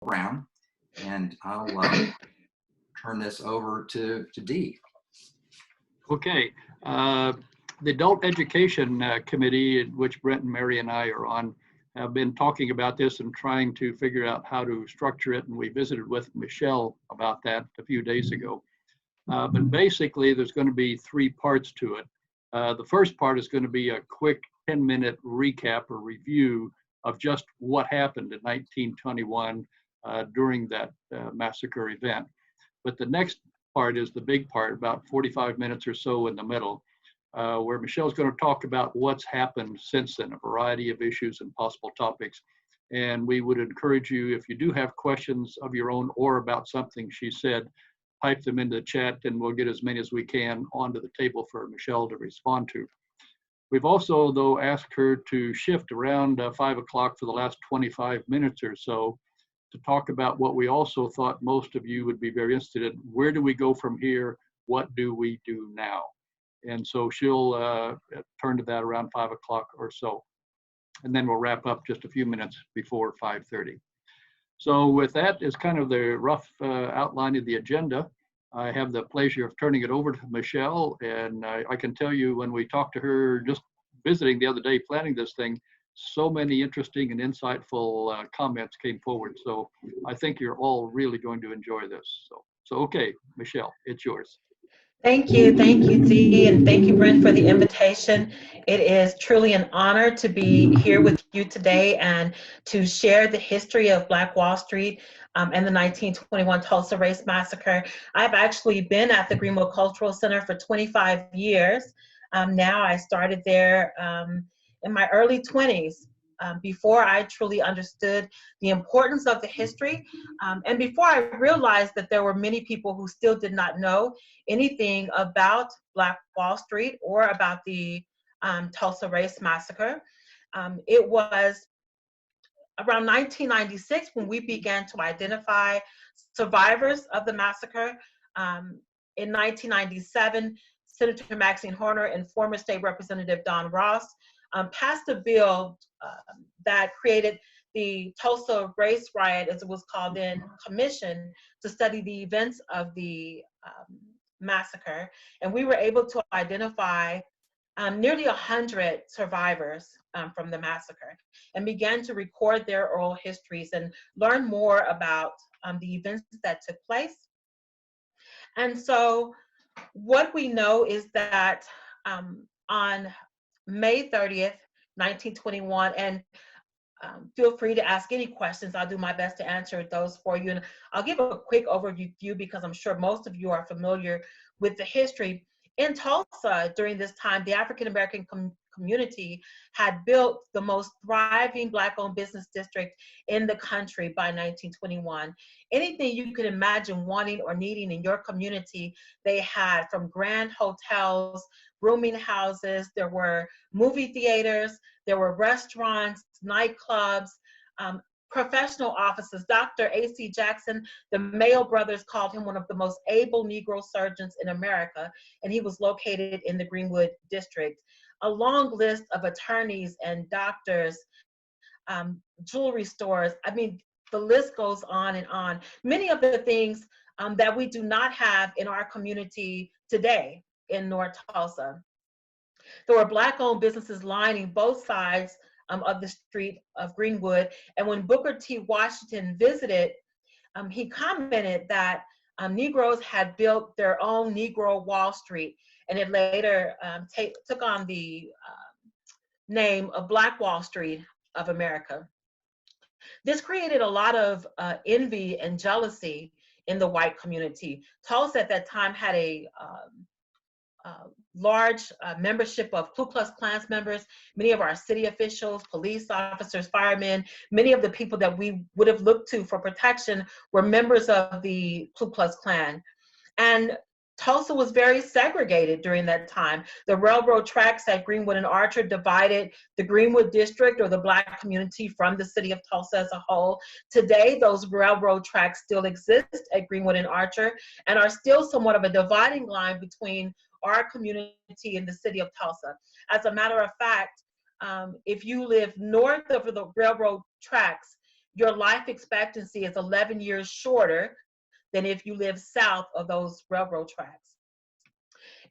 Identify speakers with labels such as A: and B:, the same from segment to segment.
A: Brown, and I'll turn this over to Dee.
B: Okay. The Adult Education Committee, in which Brent and Mary and I are on, have been talking about this and trying to figure out how to structure it. And we visited with Mechelle about that a few days ago. But basically, there's going to be three parts to it. The first part is going to be a quick 10-minute recap or review of just what happened in 1921 during that massacre event. But the next part is the big part, about 45 minutes or so in the middle, where Michelle's going to talk about what's happened since then, a variety of issues and possible topics. And we would encourage you, if you do have questions of your own or about something she said, type them into the chat and we'll get as many as we can onto the table for Mechelle to respond to. We've also, though, asked her to shift around 5 o'clock for the last 25 minutes or so to talk about what we also thought most of you would be very interested in. Where do we go from here? What do we do now? And so she'll turn to that around 5 o'clock or so. And then we'll wrap up just a few minutes before 5:30. So with that is kind of the rough outline of the agenda. I have the pleasure of turning it over to Mechelle, and I can tell you when we talked to her just visiting the other day planning this thing, so many interesting and insightful comments came forward. So I think you're all really going to enjoy this. So okay, Mechelle, it's yours.
C: Thank you, Dee, and thank you, Brent, for the invitation. It is truly an honor to be here with you today and to share the history of Black Wall Street and the 1921 Tulsa Race Massacre. I've actually been at the Greenwood Cultural Center for 25 years. Now I started there in my early 20s. Before I truly understood the importance of the history, and before I realized that there were many people who still did not know anything about Black Wall Street or about the Tulsa Race Massacre. It was around 1996 when we began to identify survivors of the massacre. In 1997, Senator Maxine Horner and former State Representative Don Ross passed a bill that created the Tulsa Race Riot, as it was called then, commission to study the events of the massacre. And we were able to identify nearly 100 survivors from the massacre and began to record their oral histories and learn more about the events that took place. And so what we know is that on May 30th, 1921, and feel free to ask any questions. I'll do my best to answer those for you. And I'll give a quick overview because I'm sure most of you are familiar with the history. In Tulsa, during this time, the African-American community had built the most thriving Black-owned business district in the country by 1921. Anything you could imagine wanting or needing in your community, they had, from grand hotels, rooming houses, there were movie theaters, there were restaurants, nightclubs, professional offices. Dr. A.C. Jackson, the Mayo brothers called him one of the most able Negro surgeons in America, and he was located in the Greenwood district. A long list of attorneys and doctors, jewelry stores. I mean, the list goes on and on. Many of the things that we do not have in our community today in North Tulsa. There were Black-owned businesses lining both sides of the street of Greenwood. And when Booker T. Washington visited, he commented that Negroes had built their own Negro Wall Street, and it later took on the name of Black Wall Street of America. This created a lot of envy and jealousy in the white community. Tulsa at that time had a large membership of Ku Klux Klan members, many of our city officials, police officers, firemen, many of the people that we would have looked to for protection were members of the Ku Klux Klan. And Tulsa was very segregated during that time. The railroad tracks at Greenwood and Archer divided the Greenwood district or the Black community from the city of Tulsa as a whole. Today, those railroad tracks still exist at Greenwood and Archer and are still somewhat of a dividing line between our community and the city of Tulsa. As a matter of fact, if you live north of the railroad tracks, your life expectancy is 11 years shorter than if you live south of those railroad tracks.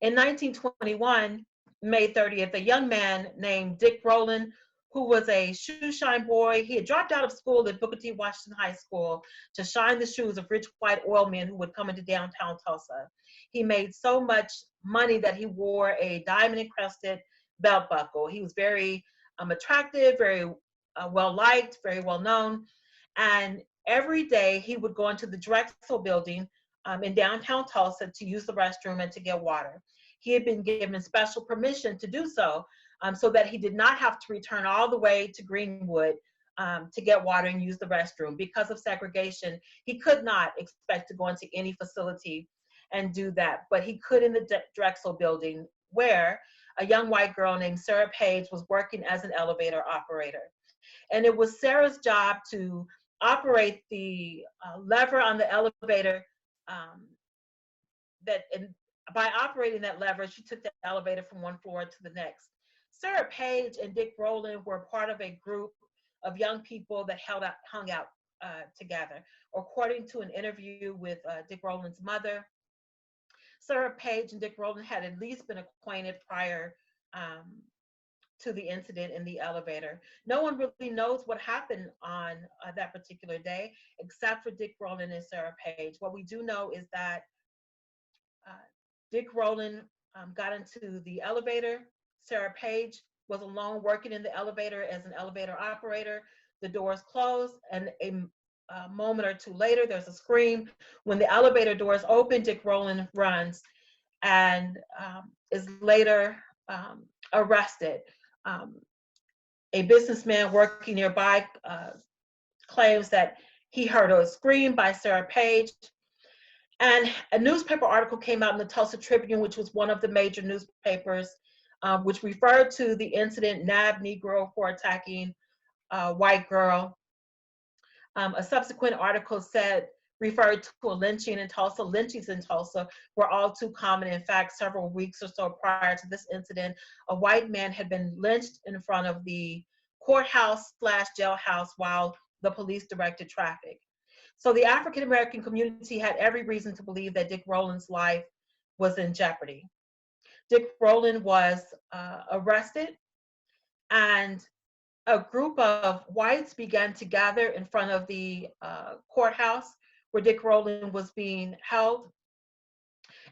C: In 1921, May 30th, a young man named Dick Rowland, who was a shoe shine boy, he had dropped out of school at Booker T. Washington High School to shine the shoes of rich white oil men who would come into downtown Tulsa. He made so much money that he wore a diamond encrusted belt buckle. He was very attractive, very well liked, very well known. And every day he would go into the Drexel building in downtown Tulsa to use the restroom and to get water. He had been given special permission to do so, so that he did not have to return all the way to Greenwood to get water and use the restroom. Because of segregation, he could not expect to go into any facility and do that, but he could in the Drexel building, where a young white girl named Sarah Page was working as an elevator operator. And it was Sarah's job to operate the lever on the elevator by operating that lever, she took the elevator from one floor to the next. Sarah Page and Dick Rowland were part of a group of young people that hung out together. According to an interview with Dick Rowland's mother, Sarah Page and Dick Rowland had at least been acquainted prior to the incident in the elevator. No one really knows what happened on that particular day, except for Dick Rowland and Sarah Page. What we do know is that Dick Rowland got into the elevator. Sarah Page was alone working in the elevator as an elevator operator. The doors closed, and a moment or two later, there's a scream. When the elevator doors open, Dick Rowland runs and is later arrested. A businessman working nearby claims that he heard a scream by Sarah Page. And a newspaper article came out in the Tulsa Tribune, which was one of the major newspapers, which referred to the incident, nabbed Negro for attacking a white girl. A subsequent article referred to a lynching in Tulsa. Lynchings in Tulsa were all too common. In fact, several weeks or so prior to this incident, a white man had been lynched in front of the courthouse/jailhouse while the police directed traffic. So the African-American community had every reason to believe that Dick Rowland's life was in jeopardy. Dick Rowland was arrested, and a group of whites began to gather in front of the courthouse where Dick Rowland was being held.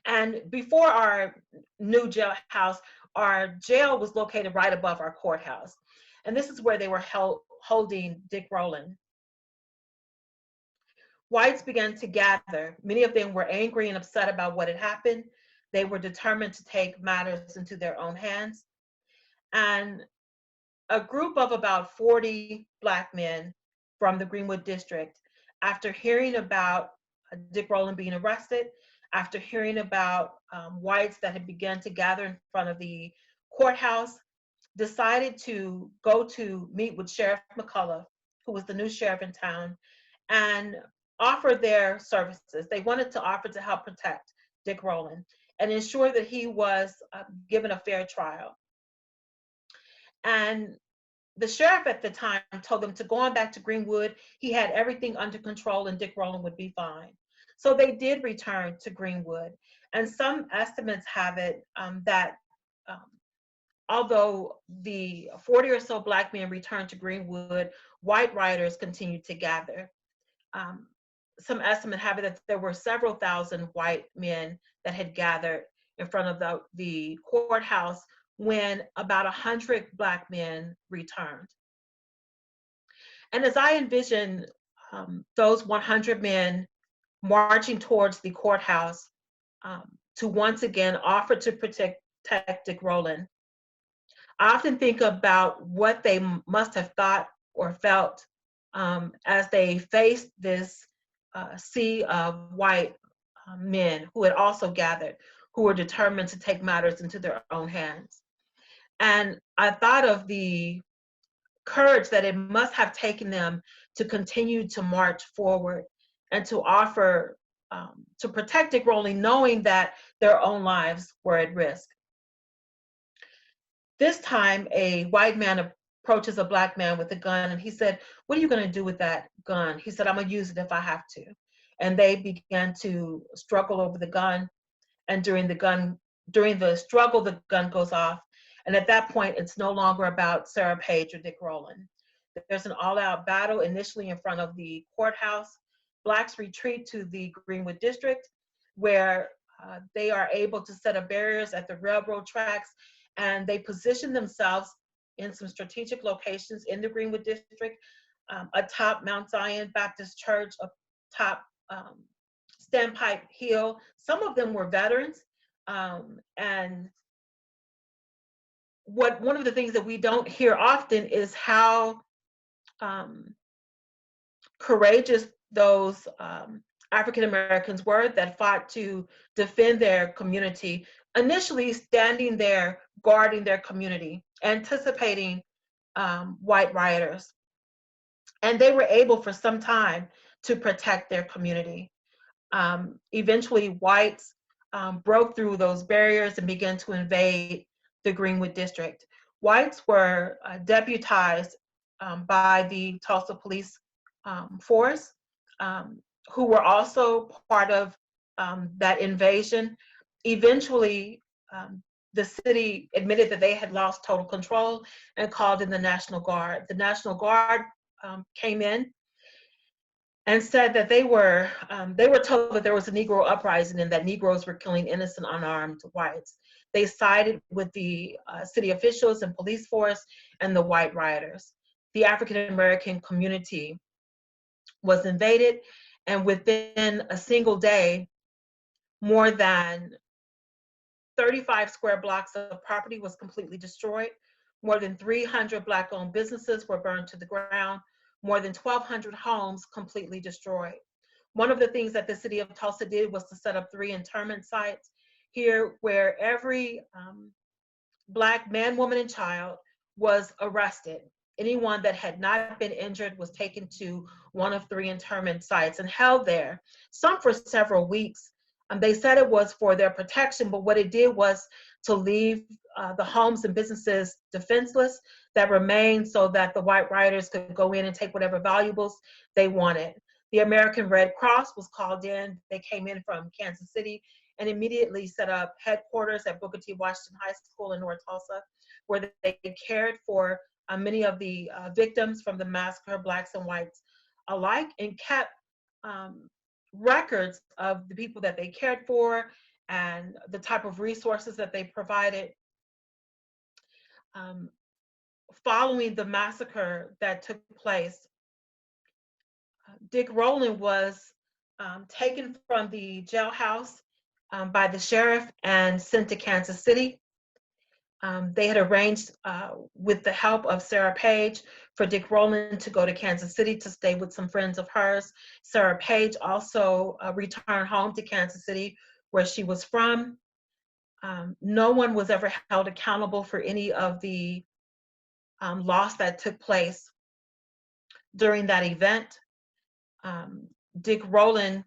C: And before our new jailhouse, our jail was located right above our courthouse. And this is where they were holding Dick Rowland. Whites began to gather. Many of them were angry and upset about what had happened. They were determined to take matters into their own hands. And a group of about 40 Black men from the Greenwood district, after hearing about Dick Rowland being arrested, after hearing about whites that had begun to gather in front of the courthouse, decided to go to meet with Sheriff McCullough, who was the new sheriff in town, and offer their services. They wanted to offer to help protect Dick Rowland and ensure that he was given a fair trial. And the sheriff at the time told them to go on back to Greenwood. He had everything under control and Dick Rowland would be fine. So they did return to Greenwood. And some estimates have it that although the 40 or so Black men returned to Greenwood, white rioters continued to gather. Some estimates have it that there were several thousand white men that had gathered in front of the courthouse when about 100 Black men returned. And as I envision those 100 men marching towards the courthouse to once again offer to protect Dick Rowland, I often think about what they must have thought or felt as they faced this sea of white men who had also gathered, who were determined to take matters into their own hands. And I thought of the courage that it must have taken them to continue to march forward and to offer to protect Dick Rowland, knowing that their own lives were at risk. This time, a white man approaches a Black man with a gun, and he said, "What are you going to do with that gun?" He said, "I'm going to use it if I have to." And they began to struggle over the gun. And during the struggle, the gun goes off. And at that point, it's no longer about Sarah Page or Dick Rowland. There's an all-out battle initially in front of the courthouse. Blacks retreat to the Greenwood district, where they are able to set up barriers at the railroad tracks, and they position themselves in some strategic locations in the Greenwood district, atop Mount Zion Baptist Church, atop Standpipe Hill. Some of them were veterans, and one of the things that we don't hear often is how courageous those African Americans were that fought to defend their community, initially standing there guarding their community, anticipating white rioters. And they were able for some time to protect their community. Eventually, whites broke through those barriers and began to invade the Greenwood district. Whites were deputized by the Tulsa police force, who were also part of that invasion. Eventually, the city admitted that they had lost total control and called in the National Guard. The National Guard came in and said that they were told that there was a Negro uprising and that Negroes were killing innocent unarmed whites. They sided with the city officials and police force and the white rioters. The African American community was invaded, and within a single day, more than 35 square blocks of property was completely destroyed. More than 300 Black-owned businesses were burned to the ground. More than 1,200 homes completely destroyed. One of the things that the city of Tulsa did was to set up 3 internment sites here where every Black man, woman, and child was arrested. Anyone that had not been injured was taken to one of 3 internment sites and held there, some for several weeks. They said it was for their protection, but what it did was to leave the homes and businesses defenseless that remained so that the white rioters could go in and take whatever valuables they wanted. The American Red Cross was called in. They came in from Kansas City and immediately set up headquarters at Booker T. Washington High School in North Tulsa, where they cared for many of the victims from the massacre, Blacks and whites alike, and kept records of the people that they cared for and the type of resources that they provided. Following the massacre that took place, Dick Rowland was taken from the jailhouse by the sheriff and sent to Kansas City. They had arranged with the help of Sarah Page for Dick Rowland to go to Kansas City to stay with some friends of hers. Sarah Page also returned home to Kansas City, where she was from. No one was ever held accountable for any of the loss that took place during that event. Dick Rowland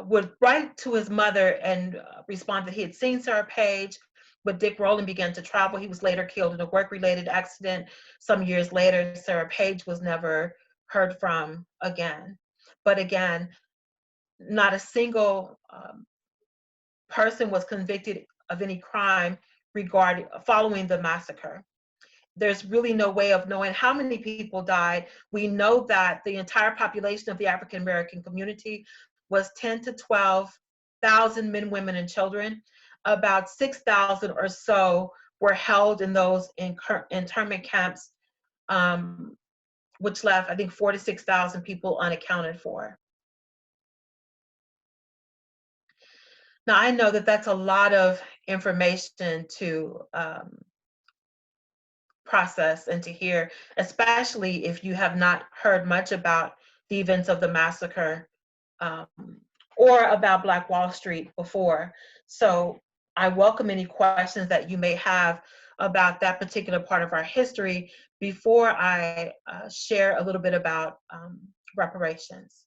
C: would write to his mother and respond that he had seen Sarah Page, but Dick Rowland began to travel. He was later killed in a work-related accident. Some years later, Sarah Page was never heard from again. But again, not a single person was convicted of any crime following the massacre. There's really no way of knowing how many people died. We know that the entire population of the African American community was 10 to 12,000 men, women, and children. About 6,000 or so were held in those internment camps, which left, I think, 4,000 to 6,000 people unaccounted for. Now, I know that that's a lot of information to process and to hear, especially if you have not heard much about the events of the massacre or about Black Wall Street before. So I welcome any questions that you may have about that particular part of our history before I share a little bit about reparations.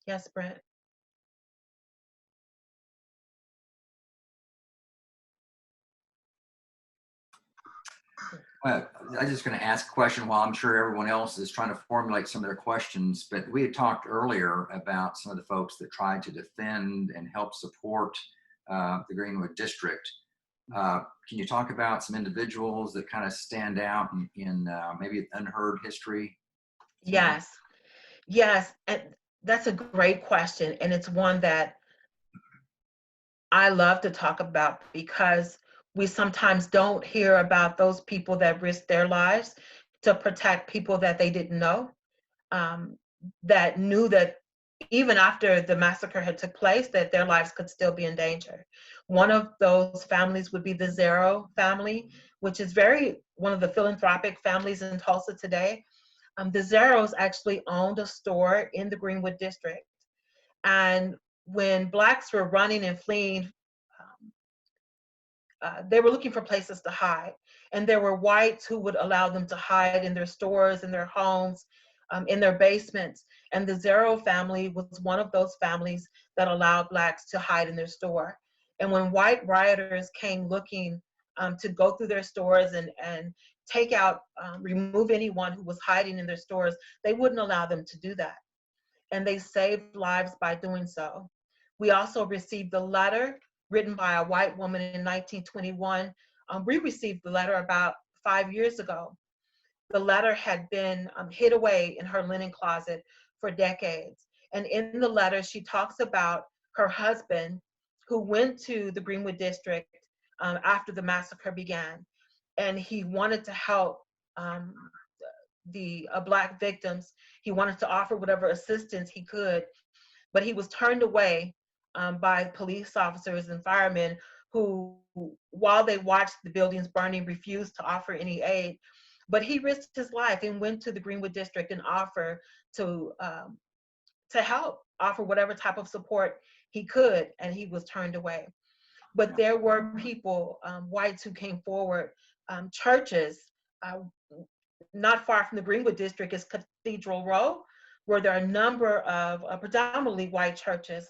C: Yes, Brent?
A: Well, I'm just going to ask a question while I'm sure everyone else is trying to formulate some of their questions. But we had talked earlier about some of the folks that tried to defend and help support the Greenwood district. Can you talk about some individuals that kind of stand out in maybe unheard history?
C: Yes, yes, and that's a great question, and it's one that I love to talk about because we sometimes don't hear about those people that risked their lives to protect people that they didn't know, um, that knew that even after the massacre had took place, that their lives could still be in danger. One of those families would be the Zero family, which is one of the philanthropic families in Tulsa today. The Zeros actually owned a store in the Greenwood district. And when Blacks were running and fleeing, um, they were looking for places to hide. And there were whites who would allow them to hide in their stores, in their homes, in their basements. And the Zero family was one of those families that allowed Blacks to hide in their store. And when white rioters came looking to go through their stores and take out, remove anyone who was hiding in their stores, they wouldn't allow them to do that. And they saved lives by doing so. We also received a letter written by a white woman in 1921. We received the letter about 5 years ago. The letter had been hid away in her linen closet for decades. And in the letter, she talks about her husband who went to the Greenwood district after the massacre began. And he wanted to help um, the Black victims. He wanted to offer whatever assistance he could, but he was turned away by police officers and firemen who, while they watched the buildings burning, refused to offer any aid. But he risked his life and went to the Greenwood district and offered to help, offer whatever type of support he could, and he was turned away. But there were people, whites, who came forward, churches, uh, not far from the Greenwood district is Cathedral Row, where there are a number of predominantly white churches.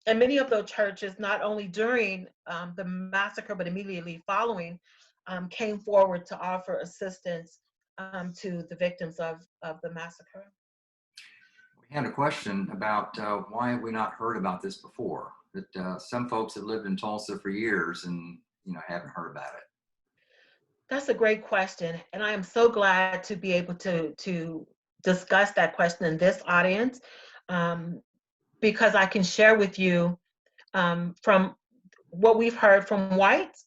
C: And many of those churches, not only during the massacre, but immediately following, came forward to offer assistance to the victims of the massacre.
A: We had a question about why have we not heard about this before? That some folks have lived in Tulsa for years and haven't heard about it.
C: That's a great question, and I am so glad to be able to discuss that question in this audience, because I can share with you from what we've heard from whites,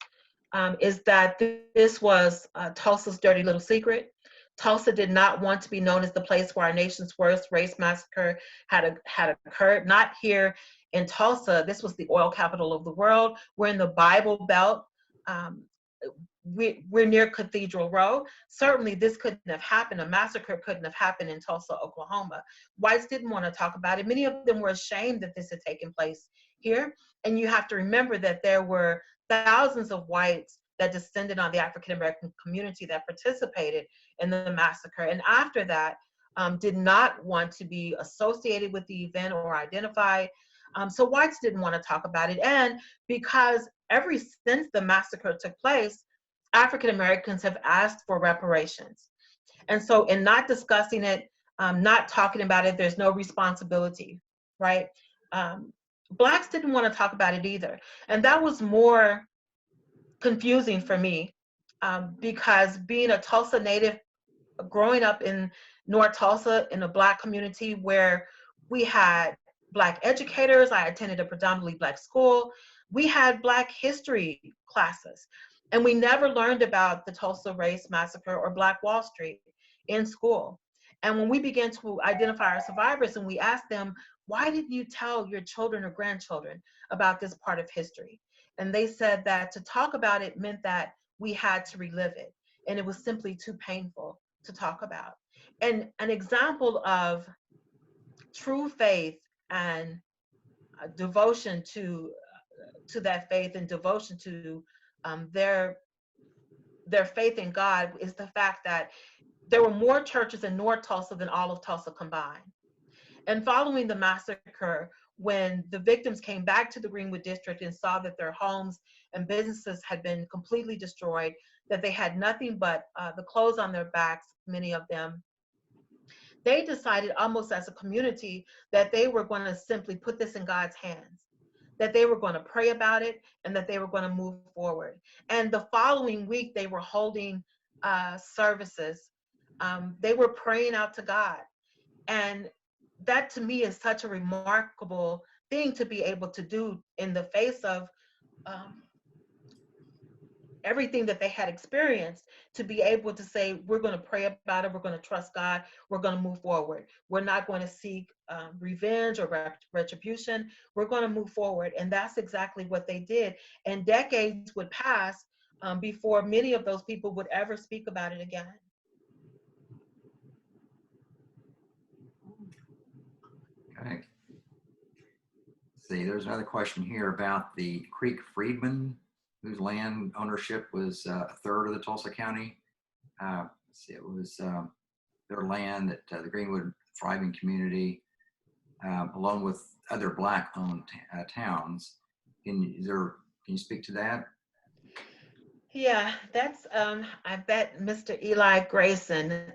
C: is that this was Tulsa's dirty little secret. Tulsa did not want to be known as the place where our nation's worst race massacre had occurred. Not here in Tulsa. This was the oil capital of the world. We're in the Bible Belt. We're near Cathedral Row. Certainly this couldn't have happened. A massacre couldn't have happened in Tulsa, Oklahoma. Whites didn't want to talk about it. Many of them were ashamed that this had taken place here. And you have to remember that there were thousands of whites that descended on the African American community that participated in the massacre. And after that, did not want to be associated with the event or identified. So whites didn't want to talk about it. And because ever since the massacre took place, African Americans have asked for reparations. And so in not discussing it, not talking about it, there's no responsibility, right? Blacks didn't want to talk about it either. And that was more confusing for me, because being a Tulsa native, growing up in North Tulsa in a Black community where we had Black educators, I attended a predominantly Black school, we had Black history classes. And we never learned about the Tulsa Race Massacre or Black Wall Street in school. And when we began to identify our survivors and we asked them, why didn't you tell your children or grandchildren about this part of history? And they said that to talk about it meant that we had to relive it. And it was simply too painful to talk about. And an example of true faith and devotion to that faith and devotion to their faith in God is the fact that there were more churches in North Tulsa than all of Tulsa combined. And following the massacre, when the victims came back to the Greenwood district and saw that their homes and businesses had been completely destroyed, that they had nothing but the clothes on their backs, many of them, they decided almost as a community that they were going to simply put this in God's hands, that they were going to pray about it, and that they were going to move forward. And the following week, they were holding services. They were praying out to God. And that to me is such a remarkable thing to be able to do in the face of everything that they had experienced, to be able to say, we're going to pray about it, we're going to trust God, we're going to move forward. We're not going to seek revenge or retribution. We're going to move forward. And that's exactly what they did. And decades would pass before many of those people would ever speak about it again.
A: Okay. See, there's another question here about the Creek Freedmen, whose land ownership was a third of the Tulsa County. Let's see, it was their land that the Greenwood thriving community, along with other Black-owned towns. Can you speak to that?
C: Yeah, that's, I bet Mr. Eli Grayson,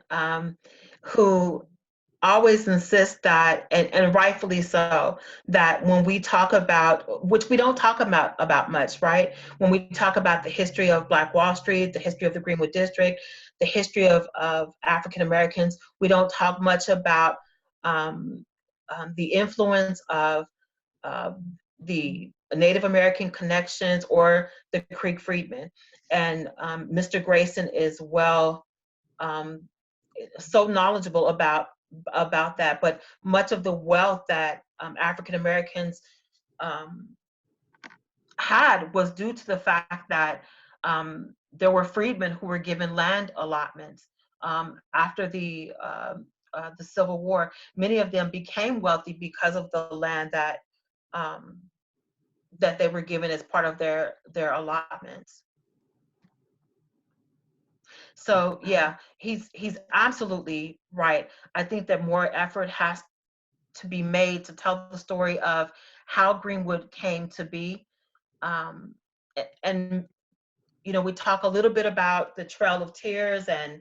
C: who always insists that, and rightfully so, that when we talk about, which we don't talk about much, right? When we talk about the history of Black Wall Street, the history of the Greenwood District, the history of African Americans, we don't talk much about the influence of the Native American connections or the Creek Freedmen. And Mr. Grayson is so knowledgeable about that, but much of the wealth that African Americans had was due to the fact that there were freedmen who were given land allotments after the Civil War. Many of them became wealthy because of the land that that they were given as part of their allotments. So yeah, he's absolutely right. I think that more effort has to be made to tell the story of how Greenwood came to be. And you know, we talk a little bit about the Trail of Tears and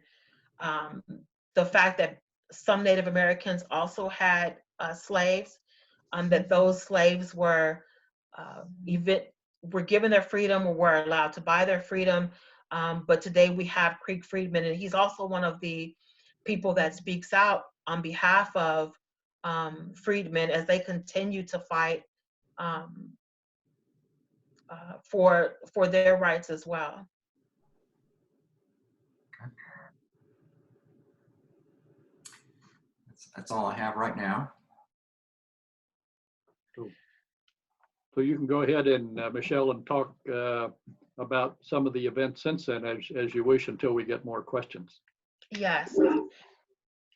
C: the fact that some Native Americans also had slaves, that those slaves were given their freedom or were allowed to buy their freedom. But today we have Creek Freedman, and he's also one of the people that speaks out on behalf of freedmen as they continue to fight for their rights as well.
A: That's all I have right now.
B: So you can go ahead and Mechelle, and talk about some of the events since then as you wish, until we get more questions.
C: Yes.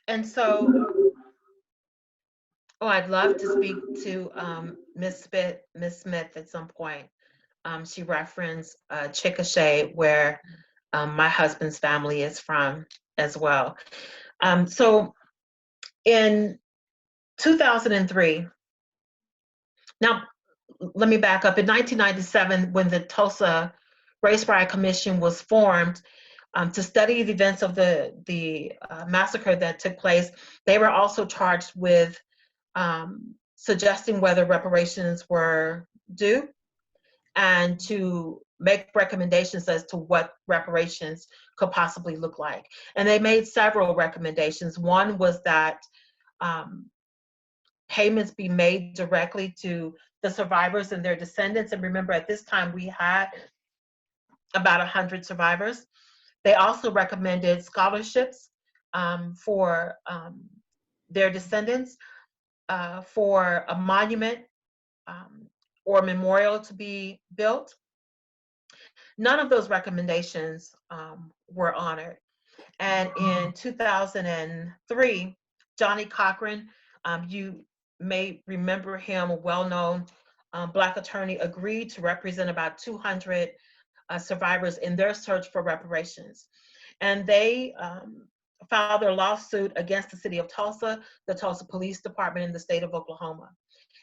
C: And so, I'd love to speak to Ms. Smith at some point. She referenced Chickasha, where my husband's family is from as well. So in 2003, now let me back up. In 1997, when the Tulsa Race Riot Commission was formed to study the events of the massacre that took place, they were also charged with suggesting whether reparations were due and to make recommendations as to what reparations could possibly look like. And they made several recommendations. One was that payments be made directly to the survivors and their descendants. And remember, at this time, we had about 100 survivors. They also recommended scholarships for their descendants, for a monument or memorial to be built. None of those recommendations were honored. And in 2003, Johnny Cochran, you may remember him, a well-known Black attorney, agreed to represent about 200 survivors in their search for reparations. And they filed their lawsuit against the city of Tulsa, the Tulsa Police Department, and the state of Oklahoma.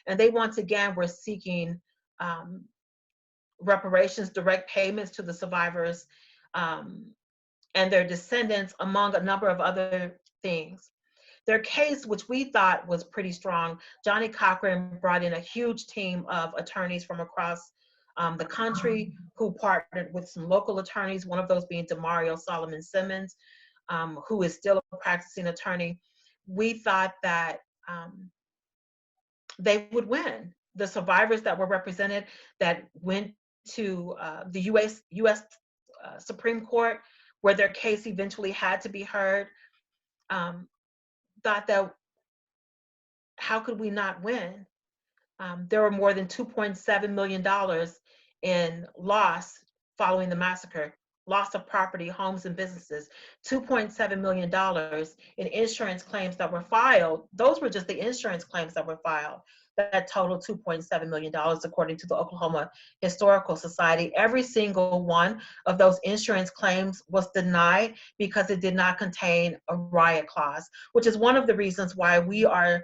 C: And they once again were seeking reparations, direct payments to the survivors and their descendants, among a number of other things. Their case, which we thought was pretty strong, Johnny Cochran brought in a huge team of attorneys from across the country who partnered with some local attorneys, one of those being Demario Solomon Simmons, who is still a practicing attorney. We thought that they would win. The survivors that were represented that went to the U.S. Supreme Court, where their case eventually had to be heard, thought that how could we not win? There were more than $2.7 million in loss following the massacre, loss of property, homes, and businesses. $2.7 million in insurance claims that were filed. Those were just the insurance claims that were filed. That totaled $2.7 million, according to the Oklahoma Historical Society. Every single one of those insurance claims was denied because it did not contain a riot clause, which is one of the reasons why we are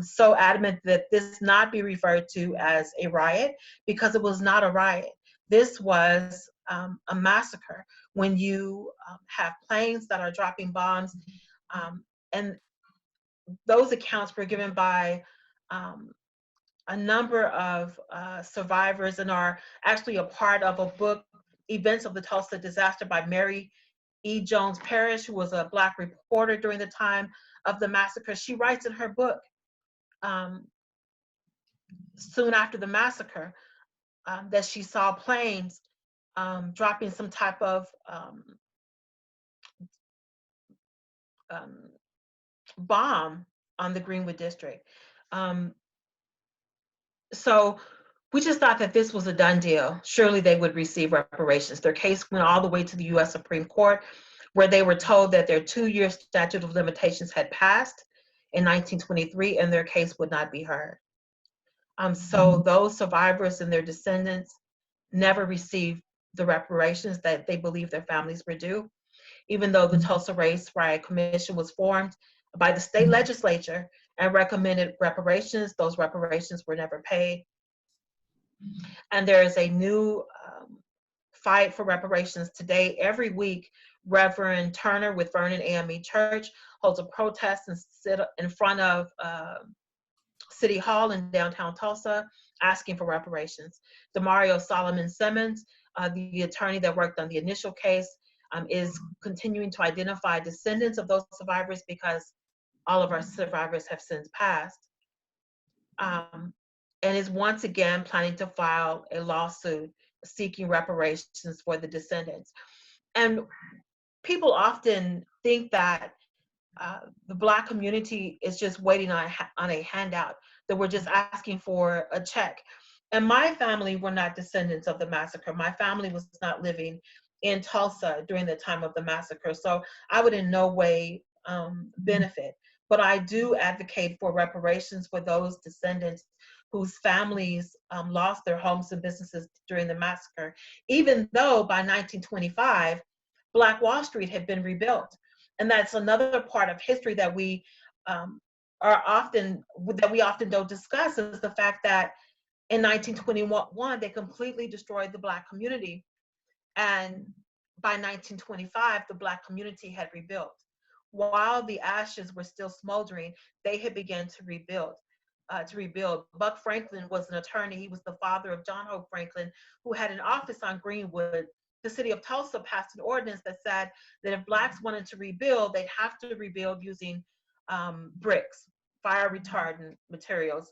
C: so adamant that this not be referred to as a riot, because it was not a riot. This was a massacre. When you have planes that are dropping bombs, and those accounts were given by a number of survivors and are actually a part of a book, Events of the Tulsa Disaster, by Mary E. Jones Parrish, who was a Black reporter during the time of the massacre. She writes in her book, soon after the massacre, that she saw planes dropping some type of bomb on the Greenwood district. So we just thought that this was a done deal. Surely they would receive reparations. Their case went all the way to the U.S. Supreme Court, where they were told that their 2-year statute of limitations had passed in 1923 and their case would not be heard. So those survivors and their descendants never received the reparations that they believed their families were due. Even though the Tulsa Race Riot Commission was formed by the state legislature and recommended reparations, those reparations were never paid. And there is a new fight for reparations today. Every week, Reverend Turner with Vernon AME Church holds a protest and sit in front of City Hall in downtown Tulsa, asking for reparations. Demario Solomon Simmons, the attorney that worked on the initial case, is continuing to identify descendants of those survivors because all of our survivors have since passed, and is once again planning to file a lawsuit seeking reparations for the descendants. And people often think that the Black community is just waiting on a handout, that we're just asking for a check. And my family were not descendants of the massacre. My family was not living in Tulsa during the time of the massacre. So I would in no way benefit. But I do advocate for reparations for those descendants whose families lost their homes and businesses during the massacre, even though by 1925, Black Wall Street had been rebuilt. And that's another part of history that we often don't discuss, is the fact that in 1921, they completely destroyed the Black community. And by 1925, the Black community had rebuilt. While the ashes were still smoldering, they had begun to rebuild. Buck Franklin was an attorney. He was the father of John Hope Franklin, who had an office on Greenwood. The city of Tulsa passed an ordinance that said that if Blacks wanted to rebuild, they'd have to rebuild using bricks, fire retardant materials.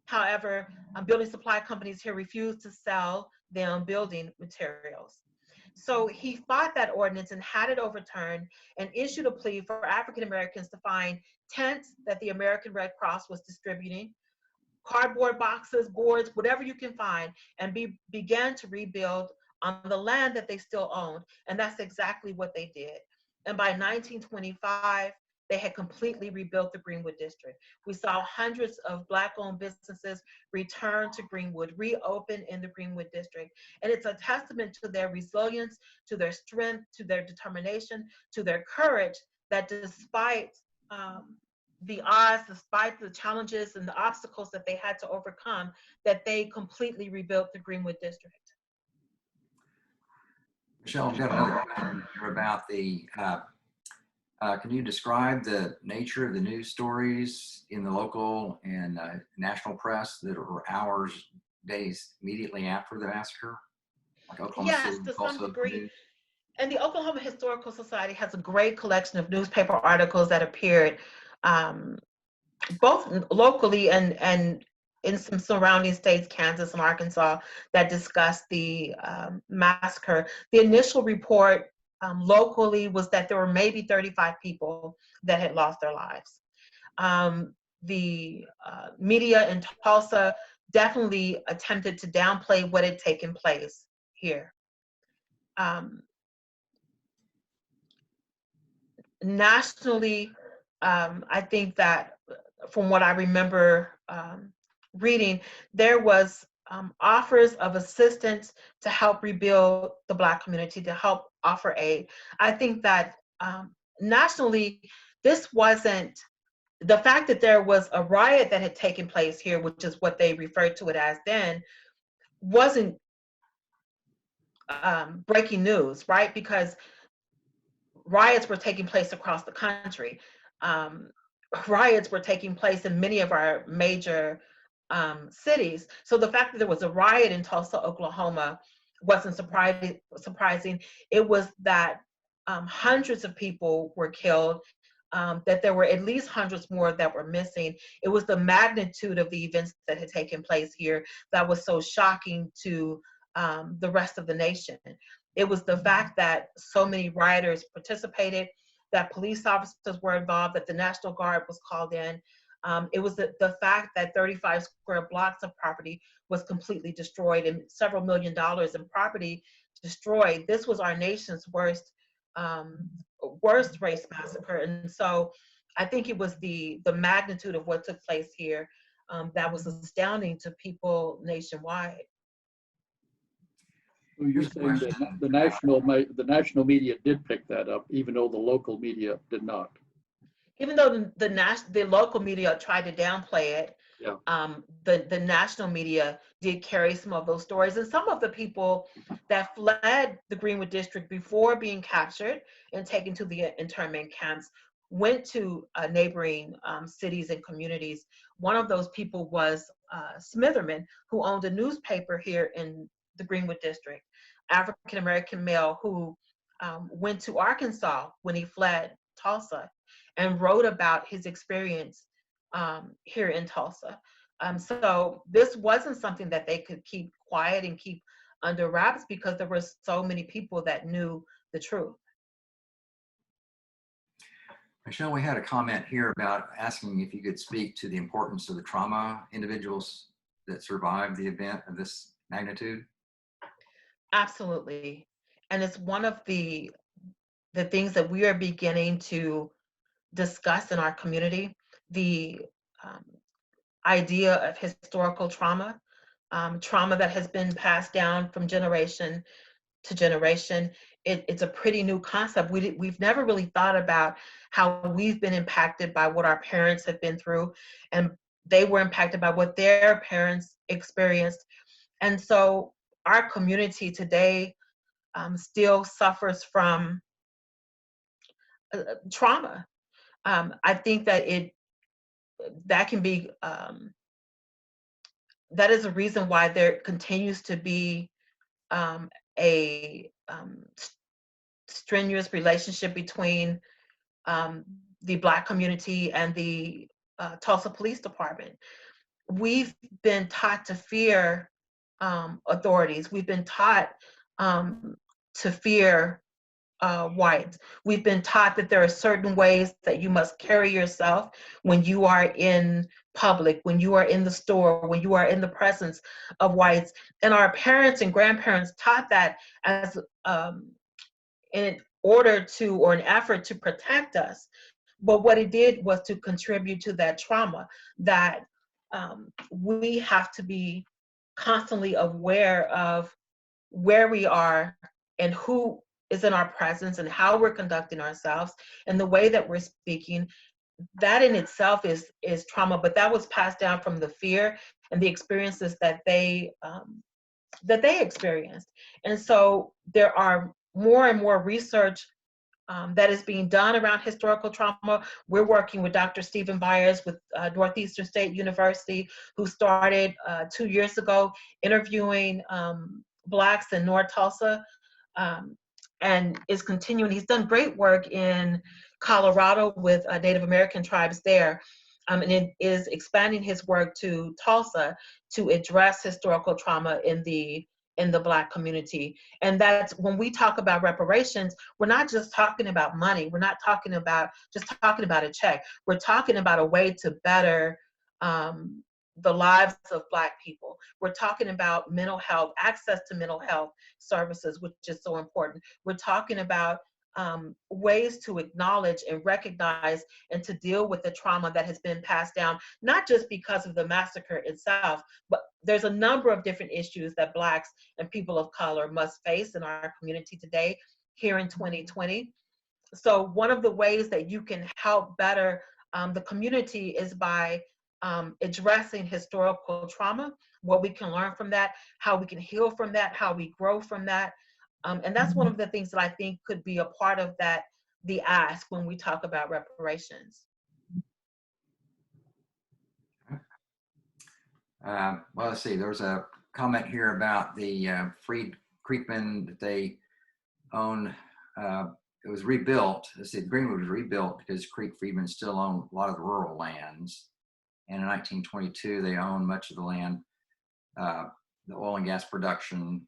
C: However, building supply companies here refused to sell them building materials. So he fought that ordinance and had it overturned and issued a plea for African Americans to find tents that the American Red Cross was distributing, cardboard boxes, boards, whatever you can find, and began to rebuild on the land that they still owned. And that's exactly what they did. And by 1925, they had completely rebuilt the Greenwood district. We saw hundreds of Black-owned businesses return to Greenwood, reopen in the Greenwood district. And it's a testament to their resilience, to their strength, to their determination, to their courage, that despite the odds, despite the challenges and the obstacles that they had to overcome, that they completely rebuilt the Greenwood district.
A: Michelle, I've got another question here about the, can you describe the nature of the news stories in the local and national press that were hours, days immediately after the massacre? Like Oklahoma
C: Yes,
A: City,
C: to some
A: Tulsa
C: degree.
A: News?
C: And the Oklahoma Historical Society has a great collection of newspaper articles that appeared um, both locally and in some surrounding states, Kansas and Arkansas, that discussed the massacre. The initial report locally was that there were maybe 35 people that had lost their lives. The media in Tulsa definitely attempted to downplay what had taken place here. Nationally, I think that from what I remember reading, there was offers of assistance to help rebuild the Black community, to help offer aid. I think that nationally, this wasn't, the fact that there was a riot that had taken place here, which is what they referred to it as then, wasn't breaking news, right? Because riots were taking place across the country. Um, Riots were taking place in many of our major cities. So the fact that there was a riot in Tulsa, Oklahoma, wasn't surprising. It was that hundreds of people were killed, that there were at least hundreds more that were missing. It was the magnitude of the events that had taken place here that was so shocking to the rest of the nation. It was the fact that so many rioters participated, that police officers were involved, that the National Guard was called in. It was the fact that 35 square blocks of property was completely destroyed and several $1 million in property destroyed. This was our nation's worst race massacre. And so I think it was the magnitude of what took place here that was astounding to people nationwide.
B: So you're saying that the national media did pick that up, even though the local media did not.
C: Even though the local media tried to downplay it,
B: Yeah.
C: the national media did carry some of those stories. And some of the people that fled the Greenwood district before being captured and taken to the internment camps went to neighboring cities and communities. One of those people was Smitherman, who owned a newspaper here in the Greenwood district, African-American male who went to Arkansas when he fled Tulsa and wrote about his experience here in Tulsa. So this wasn't something that they could keep quiet and keep under wraps because there were so many people that knew the truth.
A: Michelle, we had a comment here about asking if you could speak to the importance of the trauma individuals that survived the event of this magnitude.
C: Absolutely. And it's one of the things that we are beginning to discuss in our community, the idea of historical trauma, trauma that has been passed down from generation to generation. It's a pretty new concept. We've never really thought about how we've been impacted by what our parents have been through, and they were impacted by what their parents experienced. And so our community today still suffers from trauma. I think that that can be that is a reason why there continues to be a strenuous relationship between the Black community and the Tulsa Police Department. We've been taught to fear authorities. We've been taught to fear whites. We've been taught that there are certain ways that you must carry yourself when you are in public, when you are in the store, when you are in the presence of whites. And our parents and grandparents taught that as in order to, or an effort to protect us. But what it did was to contribute to that trauma, that we have to be constantly aware of where we are and who is in our presence and how we're conducting ourselves and the way that we're speaking. That in itself is trauma, but that was passed down from the fear and the experiences that they experienced. And so there are more and more research that is being done around historical trauma. We're working with Dr. Stephen Byers with Northeastern State University, who started 2 years ago interviewing Blacks in North Tulsa, and is continuing. He's done great work in Colorado with Native American tribes there, and it is expanding his work to Tulsa to address historical trauma in the Black community. And that's when we talk about reparations, we're not just talking about money. We're not talking about a check. We're talking about a way to better the lives of Black people. We're talking about mental health, access to mental health services, which is so important. We're talking about ways to acknowledge and recognize and to deal with the trauma that has been passed down, not just because of the massacre itself, but there's a number of different issues that Blacks and people of color must face in our community today, here in 2020. So one of the ways that you can help better the community is by addressing historical trauma, what we can learn from that, how we can heal from that, how we grow from that. And that's one of the things that I think could be a part of that, the ask when we talk about reparations.
A: Well, let's see, there's a comment here about the freed Creekman that they own. It was rebuilt. Let's see, Greenwood was rebuilt because Creek freedmen still own a lot of the rural lands. And in 1922, they owned much of the land, the oil and gas production.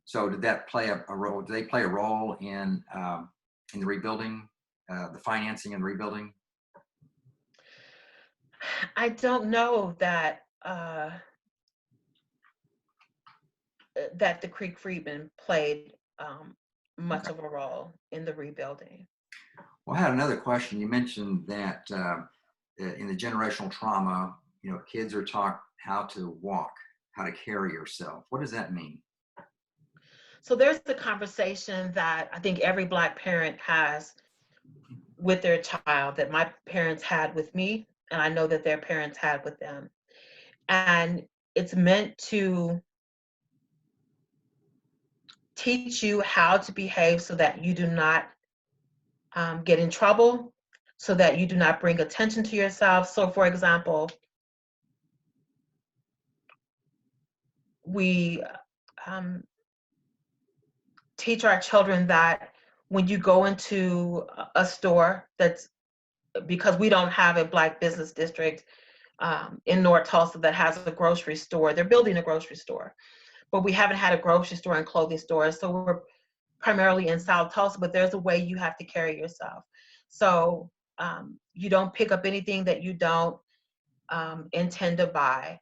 A: So did that play a role? Did they play a role in the rebuilding, the financing and rebuilding?
C: I don't know that that the Creek freedmen played much of a role in the rebuilding.
A: Well, I had another question. You mentioned that in the generational trauma, you know, kids are taught how to walk, how to carry yourself. What does that mean?
C: So there's the conversation that I think every Black parent has with their child, that my parents had with me, and I know that their parents had with them. And it's meant to teach you how to behave so that you do not get in trouble, so that you do not bring attention to yourself. So for example, we teach our children that when you go into a store, that's because we don't have a Black business district in North Tulsa that has a grocery store. They're building a grocery store, but we haven't had a grocery store and clothing store. So we're primarily in South Tulsa, but there's a way you have to carry yourself. So you don't pick up anything that you don't intend to buy.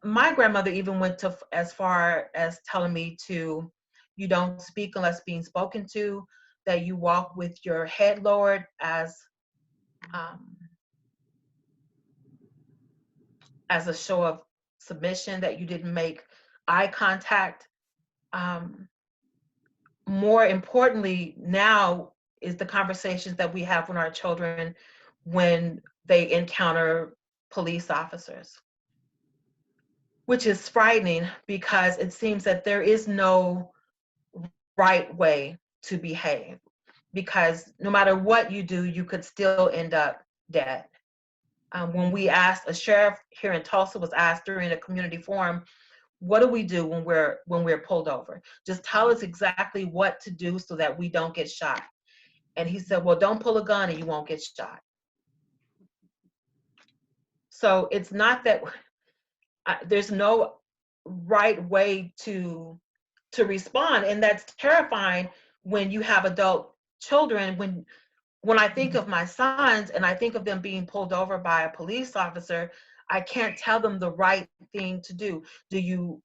C: My grandmother even went to as far as telling me to, you don't speak unless being spoken to, that you walk with your head lowered as a show of submission, that you didn't make eye contact. More importantly now is the conversations that we have with our children when they encounter police officers, which is frightening because it seems that there is no right way to behave, because no matter what you do, you could still end up dead. When we asked, a sheriff here in Tulsa was asked during a community forum, what do we do when we're pulled over? Just tell us exactly what to do so that we don't get shot. And he said, well, don't pull a gun and you won't get shot. So it's not that there's no right way to respond. And that's terrifying when you have adult children. When I think of my sons and I think of them being pulled over by a police officer, I can't tell them the right thing to do. Do you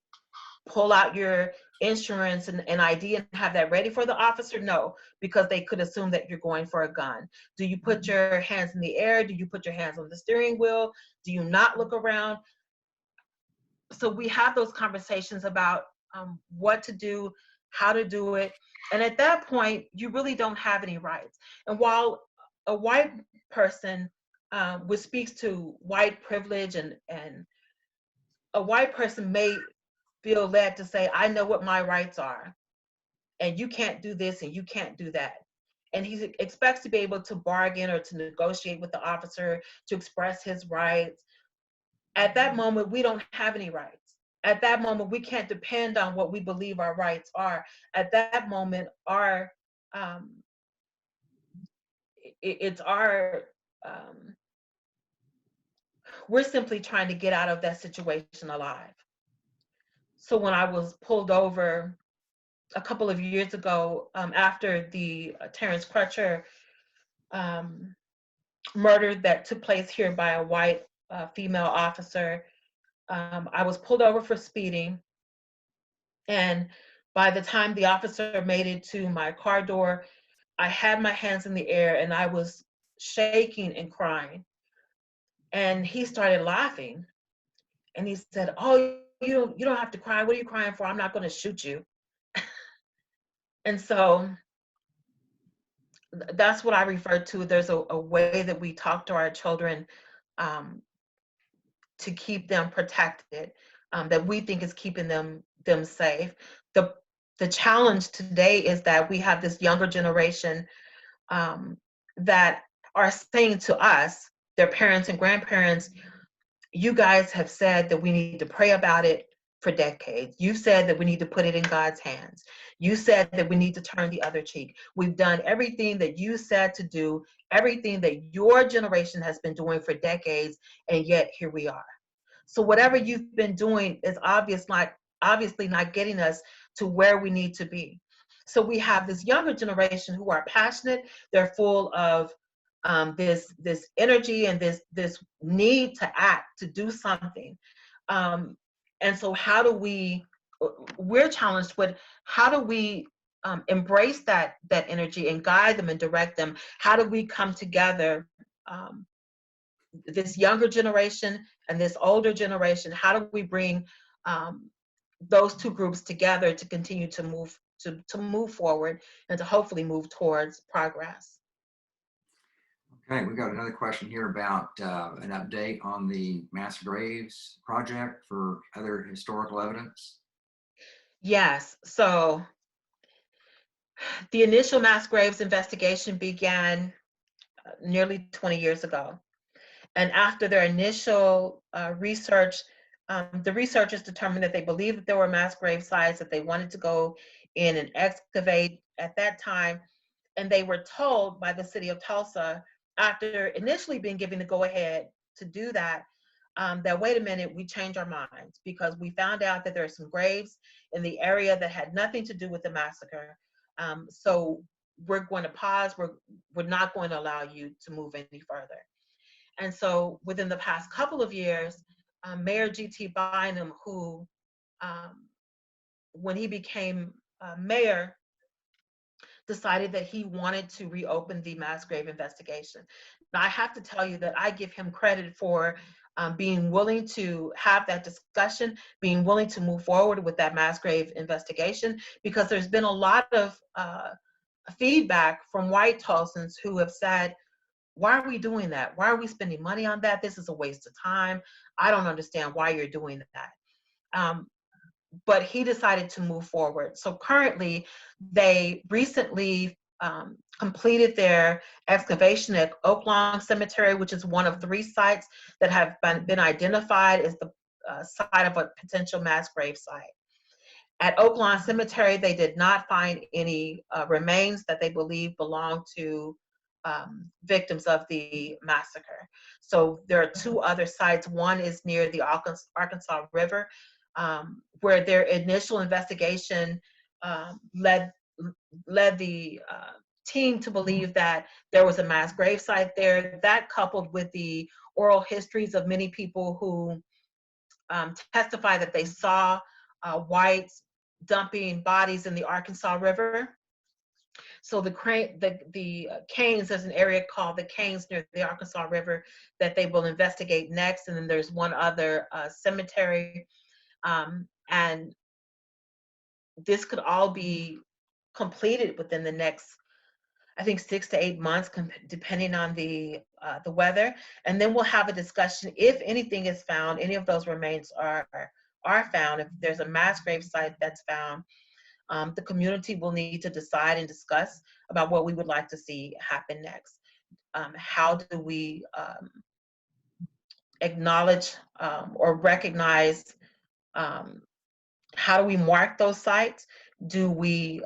C: pull out your insurance and ID and have that ready for the officer? No, because they could assume that you're going for a gun. Do you put your hands in the air? Do you put your hands on the steering wheel? Do you not look around? So we have those conversations about what to do, how to do it. And at that point, you really don't have any rights. And while a white person, which speaks to white privilege, and a white person may feel led to say, I know what my rights are, and you can't do this and you can't do that. And he expects to be able to bargain or to negotiate with the officer to express his rights. At that moment, we don't have any rights. At that moment, we can't depend on what we believe our rights are. At that moment, it's our, we're simply trying to get out of that situation alive. So when I was pulled over a couple of years ago, after the Terrence Crutcher murder that took place here by a white female officer, I was pulled over for speeding. And by the time the officer made it to my car door, I had my hands in the air and I was shaking and crying. And he started laughing. And he said, "Oh, you don't have to cry. What are you crying for? I'm not going to shoot you." And so that's what I refer to. There's a way that we talk to our children to keep them protected, that we think is keeping them safe. The challenge today is that we have this younger generation that are saying to us, their parents and grandparents, "You guys have said that we need to pray about it for decades. You've said that we need to put it in God's hands. You said that we need to turn the other cheek. We've done everything that you said to do, everything that your generation has been doing for decades, and yet here we are. So whatever you've been doing is obviously not getting us to where we need to be." So we have this younger generation who are passionate. They're full of this energy and this need to act, to do something. And so we're challenged with how do we embrace that energy and guide them and direct them? How do we come together, this younger generation and this older generation? How do we bring those two groups together to continue to move forward and to hopefully move towards progress?
A: Okay, we got another question here about an update on the mass graves project for other historical evidence.
C: Yes, so the initial mass graves investigation began nearly 20 years ago. And after their initial research, the researchers determined that they believed that there were mass grave sites that they wanted to go in and excavate at that time. And they were told by the city of Tulsa, after initially being given the go-ahead to do that, that wait a minute, we changed our minds because we found out that there are some graves in the area that had nothing to do with the massacre. So we're going to pause. We're not going to allow you to move any further. And so within the past couple of years, Mayor G.T. Bynum, who, when he became mayor, decided that he wanted to reopen the mass grave investigation. Now, I have to tell you that I give him credit for being willing to have that discussion, being willing to move forward with that mass grave investigation, because there's been a lot of feedback from white Tulsans who have said, "Why are we doing that? Why are we spending money on that? This is a waste of time. I don't understand why you're doing that." But he decided to move forward. So currently, they recently completed their excavation at Oaklawn Cemetery, which is one of 3 sites that have been identified as the site of a potential mass grave site. At Oaklawn Cemetery, they did not find any remains that they believe belonged to victims of the massacre. So there are 2 other sites. One is near the Arkansas River, where their initial investigation led the team to believe that there was a mass grave site there. That, coupled with the oral histories of many people who testified that they saw whites dumping bodies in the Arkansas River. So the Canes, there's an area called the Canes near the Arkansas River that they will investigate next. And then there's one other cemetery. And this could all be completed within the next, I think, 6 to 8 months, depending on the weather. And then we'll have a discussion if anything is found, any of those remains are found, if there's a mass grave site that's found. the community will need to decide and discuss about what we would like to see happen next. How do we acknowledge or recognize, how do we mark those sites? Do we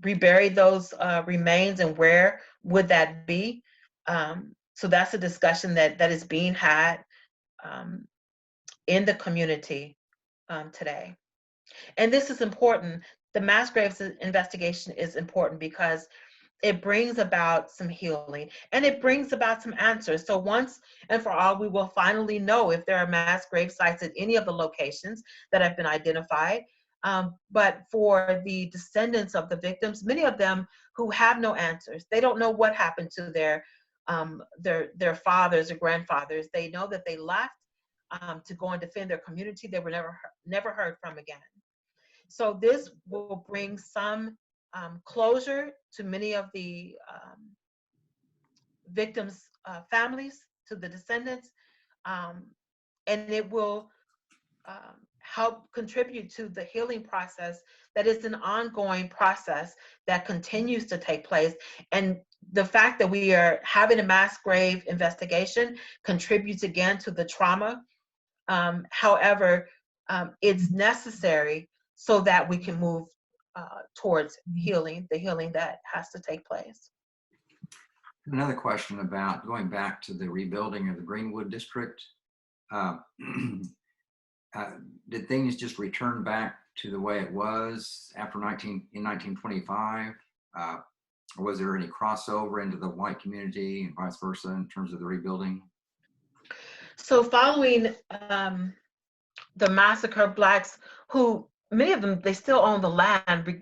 C: rebury those remains, and where would that be? So that's a discussion that is being had in the community today. And this is important. The mass graves investigation is important because it brings about some healing and it brings about some answers. So once and for all, we will finally know if there are mass grave sites at any of the locations that have been identified. But for the descendants of the victims, many of them who have no answers, they don't know what happened to their fathers or grandfathers. They know that they left to go and defend their community. They were never heard from again. So this will bring some closure to many of the victims' families, to the descendants, and it will help contribute to the healing process that is an ongoing process that continues to take place. And the fact that we are having a mass grave investigation contributes again to the trauma. However, it's necessary so that we can move towards healing, the healing that has to take place.
A: Another question about going back to the rebuilding of the Greenwood district. Did things just return back to the way it was after 1925? Or was there any crossover into the white community and vice versa in terms of the rebuilding?
C: So following the massacre, Blacks, who many of them, they still own the land.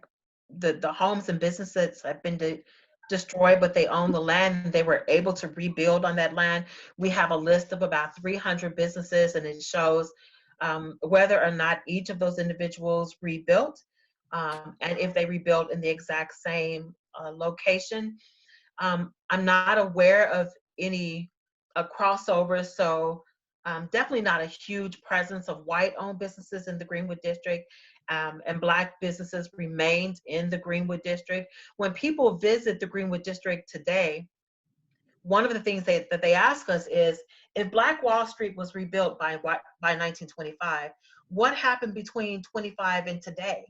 C: The homes and businesses have been destroyed, but they own the land. They were able to rebuild on that land. We have a list of about 300 businesses, and it shows whether or not each of those individuals rebuilt, and if they rebuilt in the exact same location. I'm not aware of any crossover, so definitely not a huge presence of white-owned businesses in the Greenwood district, and Black businesses remained in the Greenwood district. When people visit the Greenwood district today, one of the things that they ask us is, if Black Wall Street was rebuilt by 1925, what happened between 25 and today?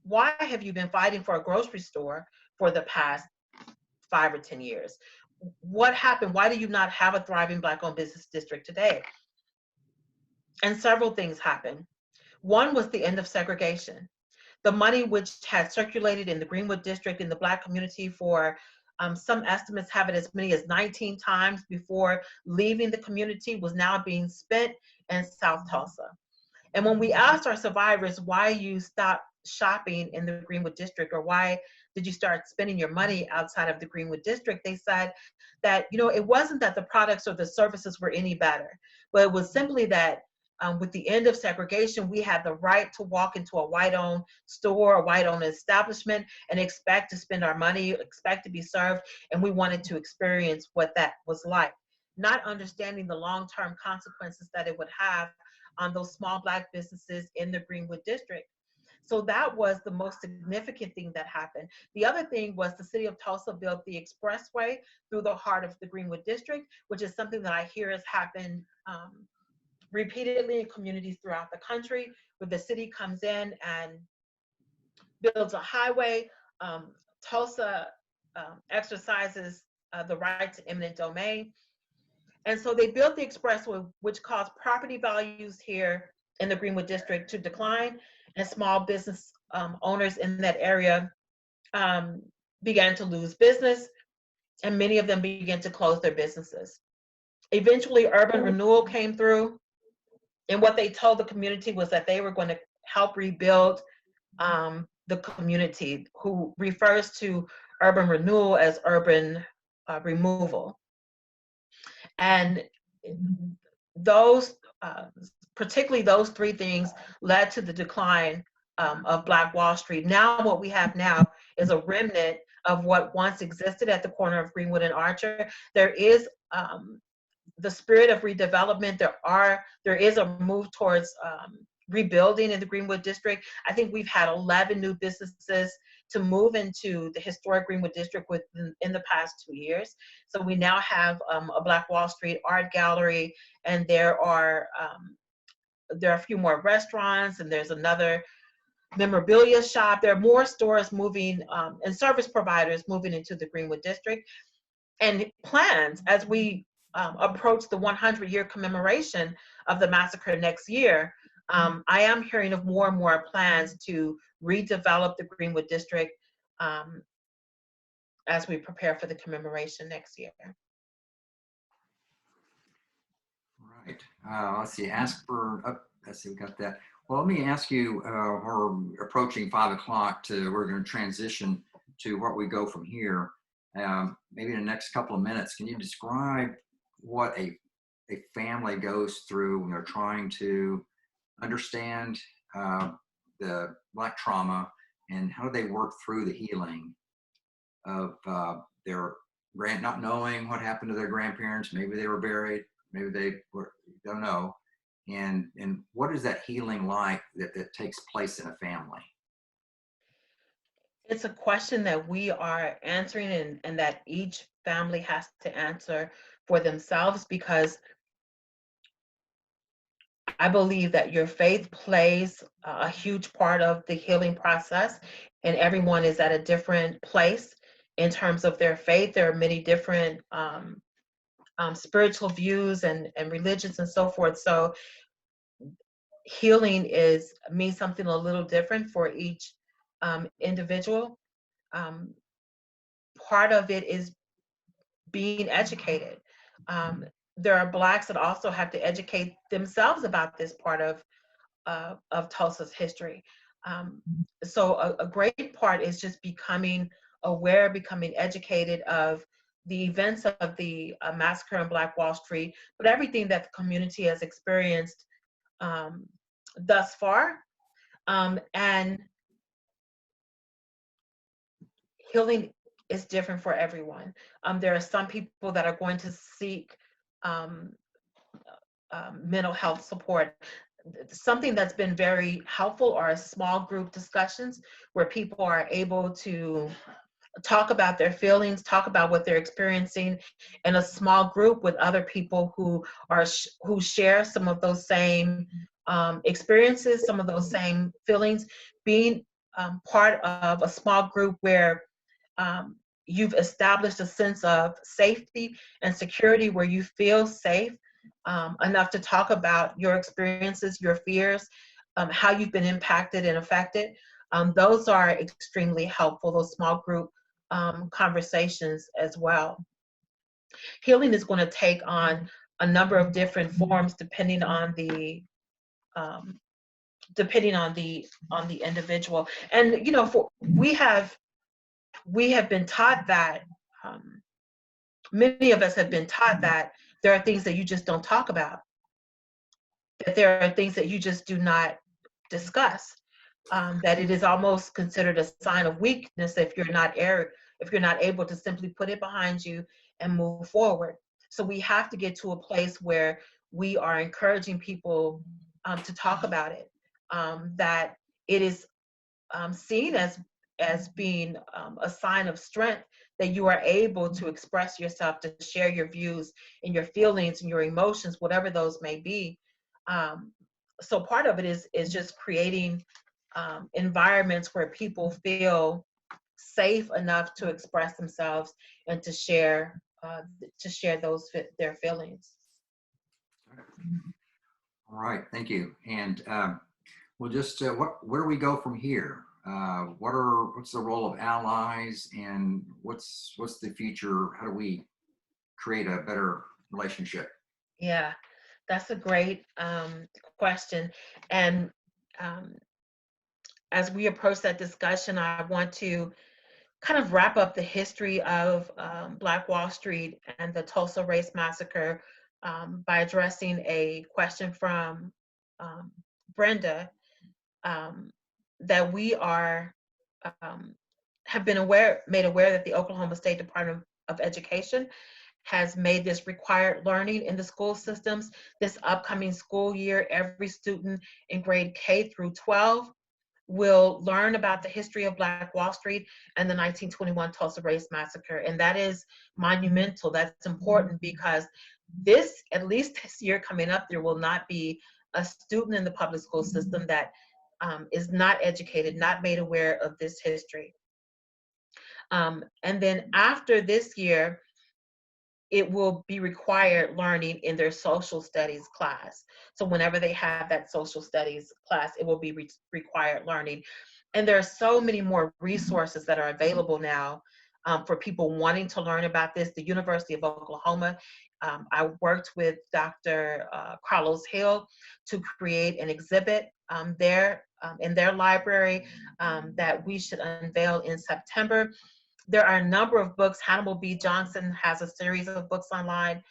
C: Why have you been fighting for a grocery store for the past 5 or 10 years? What happened? Why do you not have a thriving Black-owned business district today? And several things happened. One was the end of segregation. The money which had circulated in the Greenwood district in the Black community for some estimates have it as many as 19 times before leaving the community was now being spent in South Tulsa. And when we asked our survivors why you stopped shopping in the Greenwood district, or why did you start spending your money outside of the Greenwood district, they said that, you know, it wasn't that the products or the services were any better, but it was simply that with the end of segregation, we had the right to walk into a white-owned store, a white-owned establishment, and expect to spend our money, expect to be served, and we wanted to experience what that was like, not understanding the long-term consequences that it would have on those small Black businesses in the Greenwood district. So that was the most significant thing that happened. The other thing was the city of Tulsa built the expressway through the heart of the Greenwood district, which is something that I hear has happened repeatedly in communities throughout the country, where the city comes in and builds a highway. Tulsa exercises the right to eminent domain. And so they built the expressway, which caused property values here in the Greenwood district to decline, and small business owners in that area began to lose business, and many of them began to close their businesses. Eventually, urban renewal came through, and what they told the community was that they were going to help rebuild the community, who refers to urban renewal as urban removal. And those, particularly those three things, led to the decline of Black Wall Street. Now what we have now is a remnant of what once existed at the corner of Greenwood and Archer. There is the spirit of redevelopment. There is a move towards rebuilding in the Greenwood district. I think we've had 11 new businesses to move into the historic Greenwood district in the past 2 years. So we now have a Black Wall Street art gallery, and there are a few more restaurants, and there's another memorabilia shop. There are more stores moving and service providers moving into the Greenwood district. And plans as we approach the 100-year commemoration of the massacre next year, I am hearing of more and more plans to redevelop the Greenwood district as we prepare for the commemoration next year.
A: Right. Let's see. Let's see. We got that. Well, let me ask you. We're approaching 5 o'clock. We're going to transition to where we go from here. Maybe in the next couple of minutes, can you describe what a family goes through when they're trying to understand the Black trauma, and how do they work through the healing of their not knowing what happened to their grandparents? Maybe they were buried, maybe they were, don't know. And what is that healing like that takes place in a family?
C: It's a question that we are answering and that each family has to answer for themselves, because I believe that your faith plays a huge part of the healing process, and everyone is at a different place in terms of their faith. There are many different spiritual views and religions and so forth. So healing means something a little different for each individual. Part of it is being educated. There are Blacks that also have to educate themselves about this part of Tulsa's history. So a great part is just becoming aware, becoming educated of the events of the massacre on Black Wall Street, but everything that the community has experienced thus far. And healing is different for everyone. There are some people that are going to seek mental health support. Something that's been very helpful are small group discussions where people are able to talk about their feelings, talk about what they're experiencing in a small group with other people who share some of those same experiences, some of those same feelings. Being part of a small group where you've established a sense of safety and security, where you feel safe enough to talk about your experiences, your fears, how you've been impacted and affected. Those are extremely helpful, those small group conversations as well. Healing is going to take on a number of different forms depending on the individual. And you know, we have been taught that many of us have been taught that there are things that you just don't talk about, that there are things that you just do not discuss, that it is almost considered a sign of weakness if you're not able to simply put it behind you and move forward. So we have to get to a place where we are encouraging people to talk about it, that it is seen as being a sign of strength, that you are able to express yourself, to share your views and your feelings and your emotions, whatever those may be. So part of it is just creating environments where people feel safe enough to express themselves and to share their feelings.
A: All right, thank you. And we'll just where do we go from here? What's the role of allies, and what's the future? How do we create a better relationship?
C: Yeah, that's a great question. And as we approach that discussion, I want to kind of wrap up the history of Black Wall Street and the Tulsa Race Massacre by addressing a question from Brenda, that we have been made aware that the Oklahoma State Department of Education has made this required learning in the school systems. This upcoming school year, every student in grade K through 12 will learn about the history of Black Wall Street and the 1921 Tulsa Race Massacre. And that is monumental. That's important because this, at least this year coming up, there will not be a student in the public school system that is not educated, not made aware of this history. And then after this year, it will be required learning in their social studies class. So whenever they have that social studies class, it will be required learning. And there are so many more resources that are available now for people wanting to learn about this. The University of Oklahoma, I worked with Dr. Carlos Hill to create an exhibit there in their library that we should unveil in September. There are a number of books. Hannibal B. Johnson has a series of books online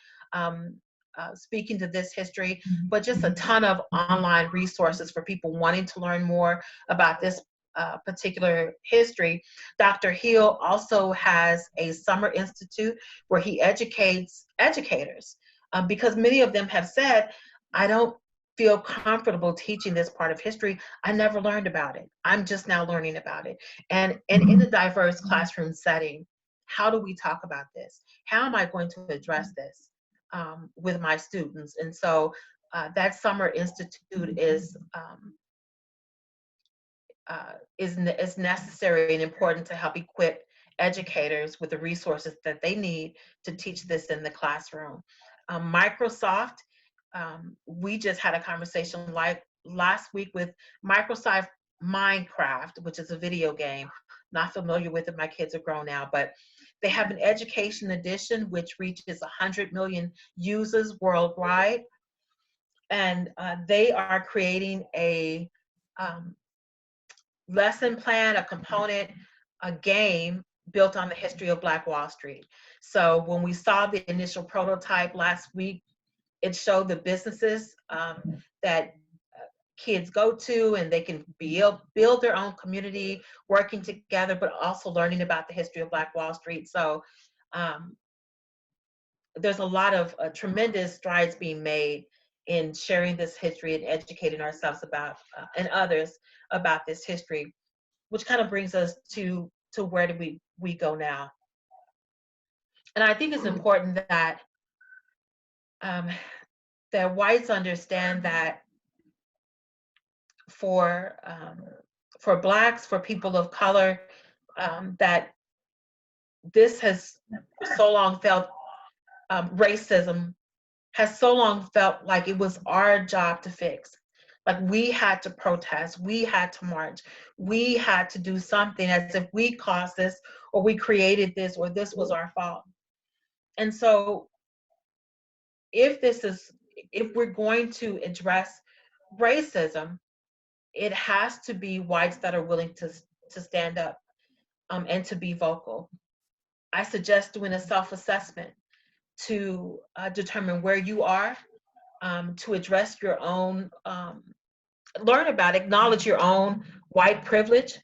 C: speaking to this history, but just a ton of online resources for people wanting to learn more about this particular history. Dr. Hill also has a summer institute where he educates educators because many of them have said, I don't feel comfortable teaching this part of history. I never learned about it. I'm just now learning about it. And in a diverse classroom setting, how do we talk about this? How am I going to address this with my students? And so that summer institute is necessary and important to help equip educators with the resources that they need to teach this in the classroom. Microsoft, we just had a conversation like last week with Microsoft Minecraft, which is a video game. Not familiar with it, my kids are grown now, but they have an education edition which reaches 100 million users worldwide. And they are creating a lesson plan, a component, a game built on the history of Black Wall Street. So when we saw the initial prototype last week, it showed the businesses that kids go to, and they can build their own community, working together, but also learning about the history of Black Wall Street. So there's a lot of tremendous strides being made in sharing this history and educating ourselves about and others about this history, which kind of brings us to where do we go now. And I think it's important that that whites understand that for Blacks, for people of color, that this has so long felt, racism has so long felt like it was our job to fix. Like we had to protest, we had to march, we had to do something as if we caused this or we created this or this was our fault. And so if we're going to address racism, it has to be whites that are willing to stand up and to be vocal. I suggest doing a self-assessment to determine where you are, to address your own, learn about, acknowledge your own white privilege,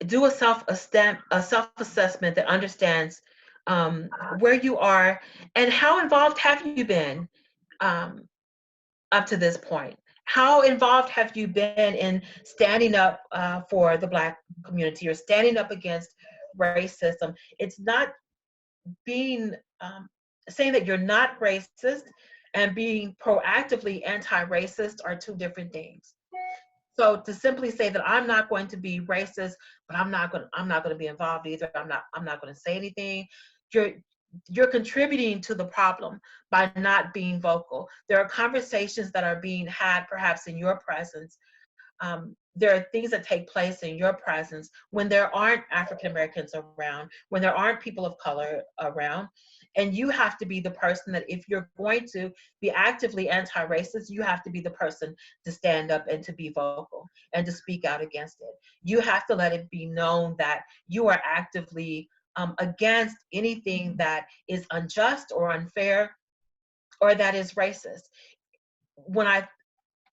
C: do a self-assessment that understands where you are and how involved have you been up to this point. How involved have you been in standing up for the Black community or standing up against racism? It's not being, saying that you're not racist and being proactively anti-racist are two different things. So to simply say that I'm not going to be racist, but I'm not going to be involved either. I'm not going to say anything. You're contributing to the problem by not being vocal. There are conversations that are being had perhaps in your presence. There are things that take place in your presence when there aren't African Americans around, when there aren't people of color around. And you have to be the person that if you're going to be actively anti-racist, you have to be the person to stand up and to be vocal and to speak out against it. You have to let it be known that you are actively against anything that is unjust or unfair or that is racist. When I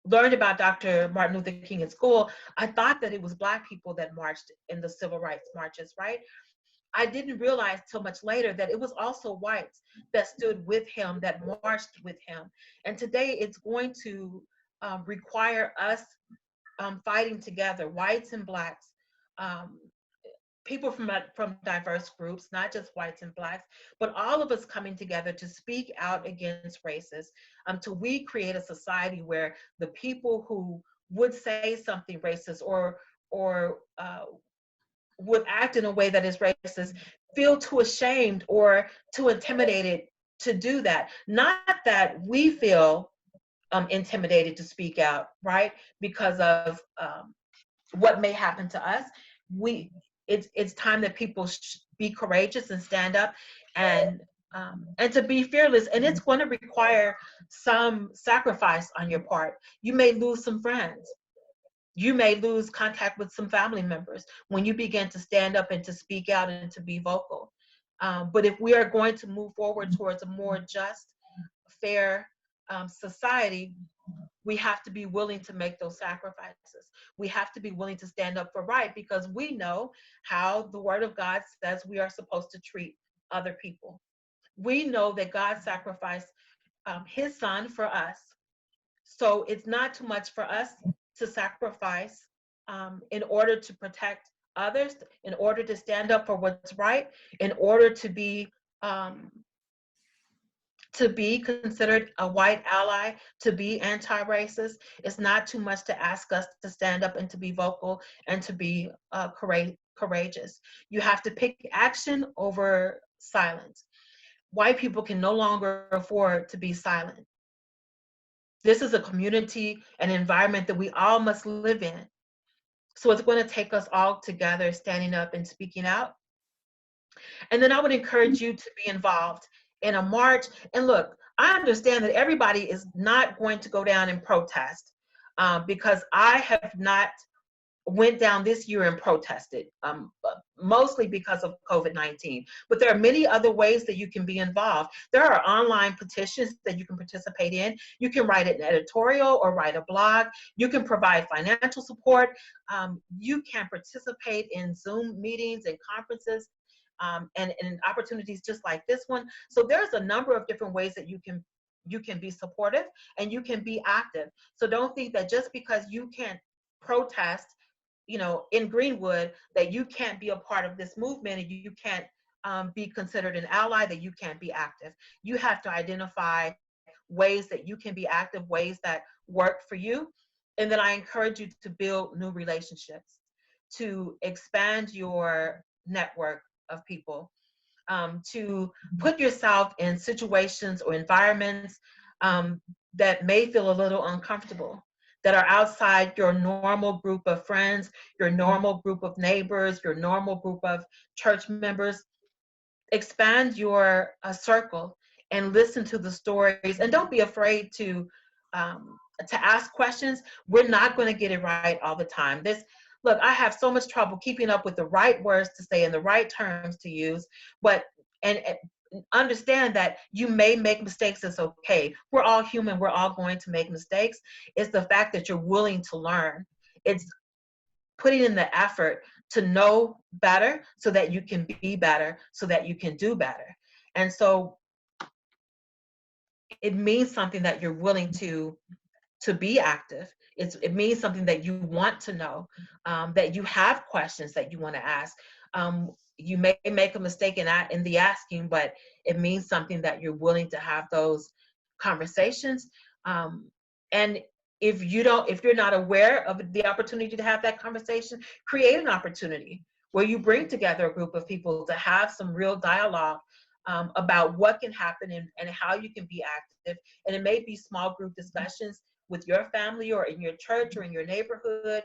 C: learned about Dr. Martin Luther King in school, I thought that it was Black people that marched in the civil rights marches, right? I didn't realize till much later that it was also whites that stood with him, that marched with him. And today it's going to require us fighting together, whites and blacks, um, people from diverse groups, not just whites and blacks, but all of us coming together to speak out against racism, till we create a society where the people who would say something racist or would act in a way that is racist feel too ashamed or too intimidated to do that. Not that we feel intimidated to speak out, right? Because of what may happen to us. It's time that people be courageous and stand up and to be fearless. And it's going to require some sacrifice on your part. You may lose some friends. You may lose contact with some family members when you begin to stand up and to speak out and to be vocal. But if we are going to move forward towards a more just, fair society, we have to be willing to make those sacrifices. We have to be willing to stand up for right, because we know how the Word of God says we are supposed to treat other people. We know that God sacrificed his son for us. So it's not too much for us to sacrifice in order to protect others, in order to stand up for what's right, in order to be considered a white ally, to be anti-racist. It's not too much to ask us to stand up and to be vocal and to be courageous. You have to pick action over silence. White people can no longer afford to be silent. This is a community, an environment that we all must live in. So it's going to take us all together standing up and speaking out. And then I would encourage you to be involved in a march. And look, I understand that everybody is not going to go down and protest because I have not went down this year and protested, mostly because of COVID-19. But there are many other ways that you can be involved. There are online petitions that you can participate in. You can write an editorial or write a blog. You can provide financial support. You can participate in Zoom meetings and conferences and opportunities just like this one. So there's a number of different ways that you can be supportive and you can be active. So don't think that just because you can't protest, in Greenwood, that you can't be a part of this movement and you can't be considered an ally, that you can't be active. You have to identify ways that you can be active, ways that work for you. And then I encourage you to build new relationships, to expand your network of people, to put yourself in situations or environments that may feel a little uncomfortable, that are outside your normal group of friends, your normal group of neighbors, your normal group of church members. Expand your circle and listen to the stories, and don't be afraid to ask questions. We're not going to get it right all the time. Look, I have so much trouble keeping up with the right words to say and the right terms to use, but understand that you may make mistakes. It's okay. We're all human. We're all going to make mistakes. It's the fact that you're willing to learn. It's putting in the effort to know better so that you can be better, so that you can do better. And so it means something that you're willing to be active. It means something that you want to know, that you have questions that you want to ask. You may make a mistake in the asking, but it means something that you're willing to have those conversations. And if you're not aware of the opportunity to have that conversation, create an opportunity where you bring together a group of people to have some real dialogue about what can happen and how you can be active. And it may be small group discussions with your family or in your church or in your neighborhood.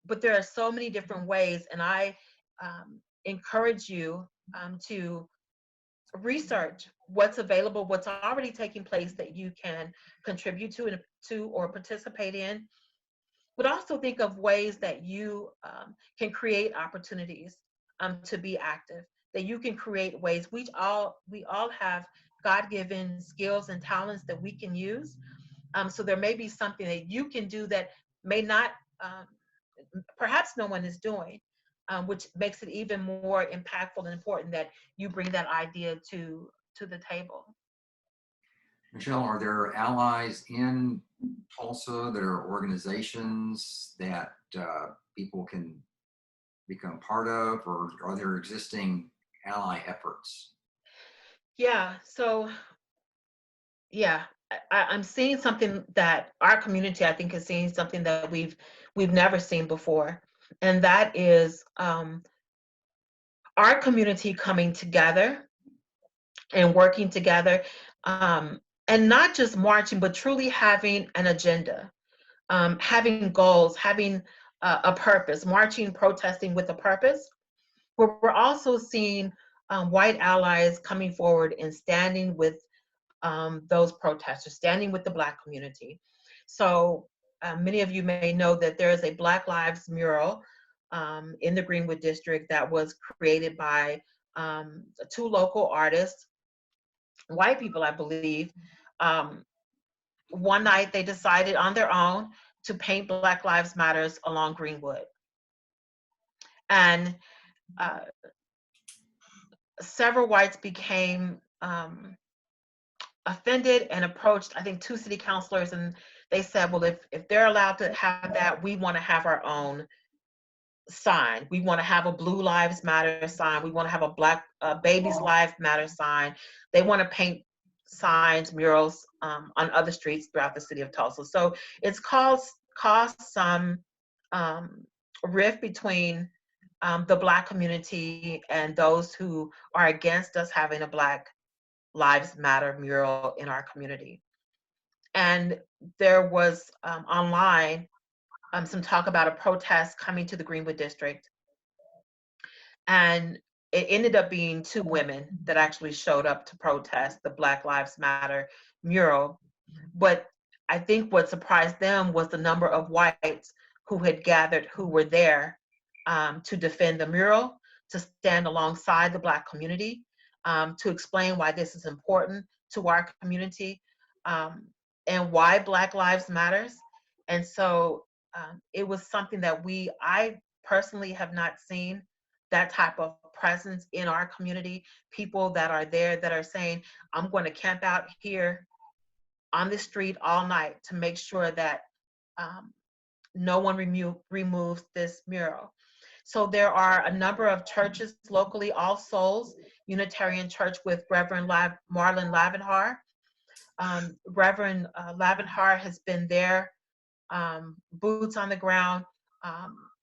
C: But there are so many different ways, and I encourage you to research what's available, what's already taking place that you can contribute to or participate in, but also think of ways that you can create opportunities to be active, that you can create ways. We all have God-given skills and talents that we can use. So there may be something that you can do that may not, perhaps no one is doing. which makes it even more impactful and important that you bring that idea to the table.
A: Mechelle, are there allies in Tulsa that are organizations that people can become part of, or are there existing ally efforts?
C: Yeah, so yeah, I'm seeing something that our community, I think, is seeing something that we've never seen before, and that is our community coming together and working together, and not just marching, but truly having an agenda, having goals, having a purpose, marching, protesting with a purpose. We're also seeing white allies coming forward and standing with those protesters, standing with the Black community. So many of you may know that there is a Black Lives mural in the Greenwood district that was created by two local artists, white people, I believe. Um, One night they decided on their own to paint Black Lives Matters along Greenwood. And several whites became offended and approached, I think, two city councilors, and they said, well, if they're allowed to have that, we want to have our own sign. We want to have a Blue Lives Matter sign. We want to have a Black Babies Lives Matter sign. They want to paint signs, murals on other streets throughout the city of Tulsa. So it's caused some rift between the Black community and those who are against us having a Black Lives Matter mural in our community. And there was online some talk about a protest coming to the Greenwood district. And it ended up being two women that actually showed up to protest the Black Lives Matter mural. But I think what surprised them was the number of whites who had gathered, who were there to defend the mural, to stand alongside the Black community, to explain why this is important to our community, and why Black Lives Matters. And so it was something that I personally have not seen that type of presence in our community. People that are there that are saying, I'm going to camp out here on the street all night to make sure that no one removes this mural. So there are a number of churches locally, All Souls Unitarian Church with Reverend Marlon Lavenhar. Reverend Lavenhar has been there, boots on the ground,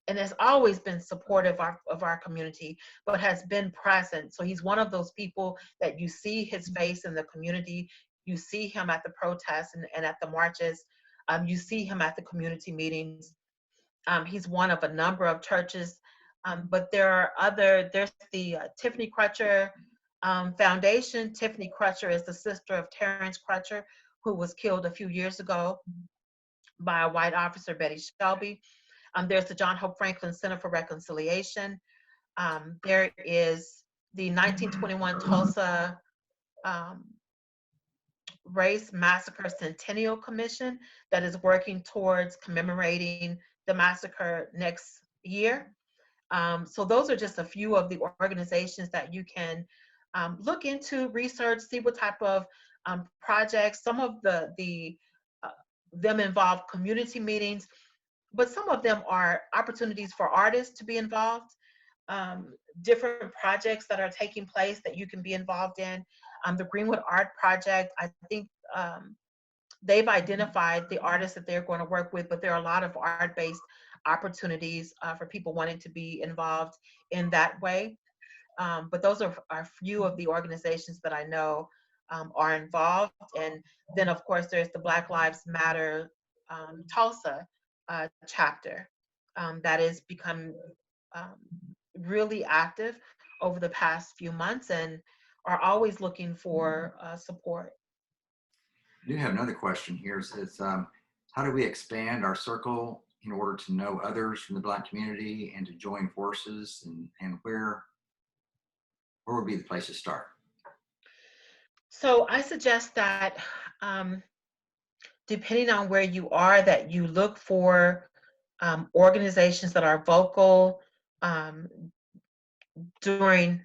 C: and has always been supportive of our community, but has been present. So he's one of those people that you see his face in the community. You see him at the protests and at the marches. You see him at the community meetings. He's one of a number of churches, but there's the Tiffany Crutcher Foundation. Tiffany Crutcher is the sister of Terrence Crutcher, who was killed a few years ago by a white officer, Betty Shelby. There's the John Hope Franklin Center for Reconciliation. There is the 1921 Tulsa Race Massacre Centennial Commission that is working towards commemorating the massacre next year. So those are just a few of the organizations that you can look into, research, see what type of projects. Some of them involve community meetings, but some of them are opportunities for artists to be involved, different projects that are taking place that you can be involved in. The Greenwood Art Project, I think they've identified the artists that they're going to work with, but there are a lot of art-based opportunities for people wanting to be involved in that way. But those are a few of the organizations that I know are involved. And then, of course, there's the Black Lives Matter Tulsa chapter that has become really active over the past few months and are always looking for support.
A: I do have another question here. It says, how do we expand our circle in order to know others from the Black community and to join forces, and where would be the place to start?
C: So I suggest that depending on where you are, that you look for organizations that are vocal, um, during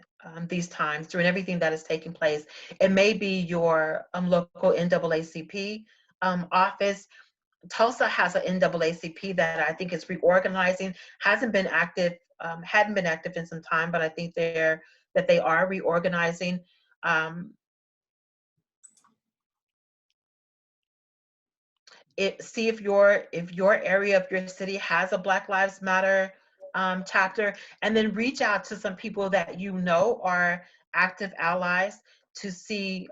C: these times, during everything that is taking place. It may be your local NAACP office. Tulsa has an NAACP that I think is reorganizing, hasn't been active, hadn't been active in some time, but I think they are reorganizing. See if your area of your city has a Black Lives Matter chapter, and then reach out to some people that you know are active allies to see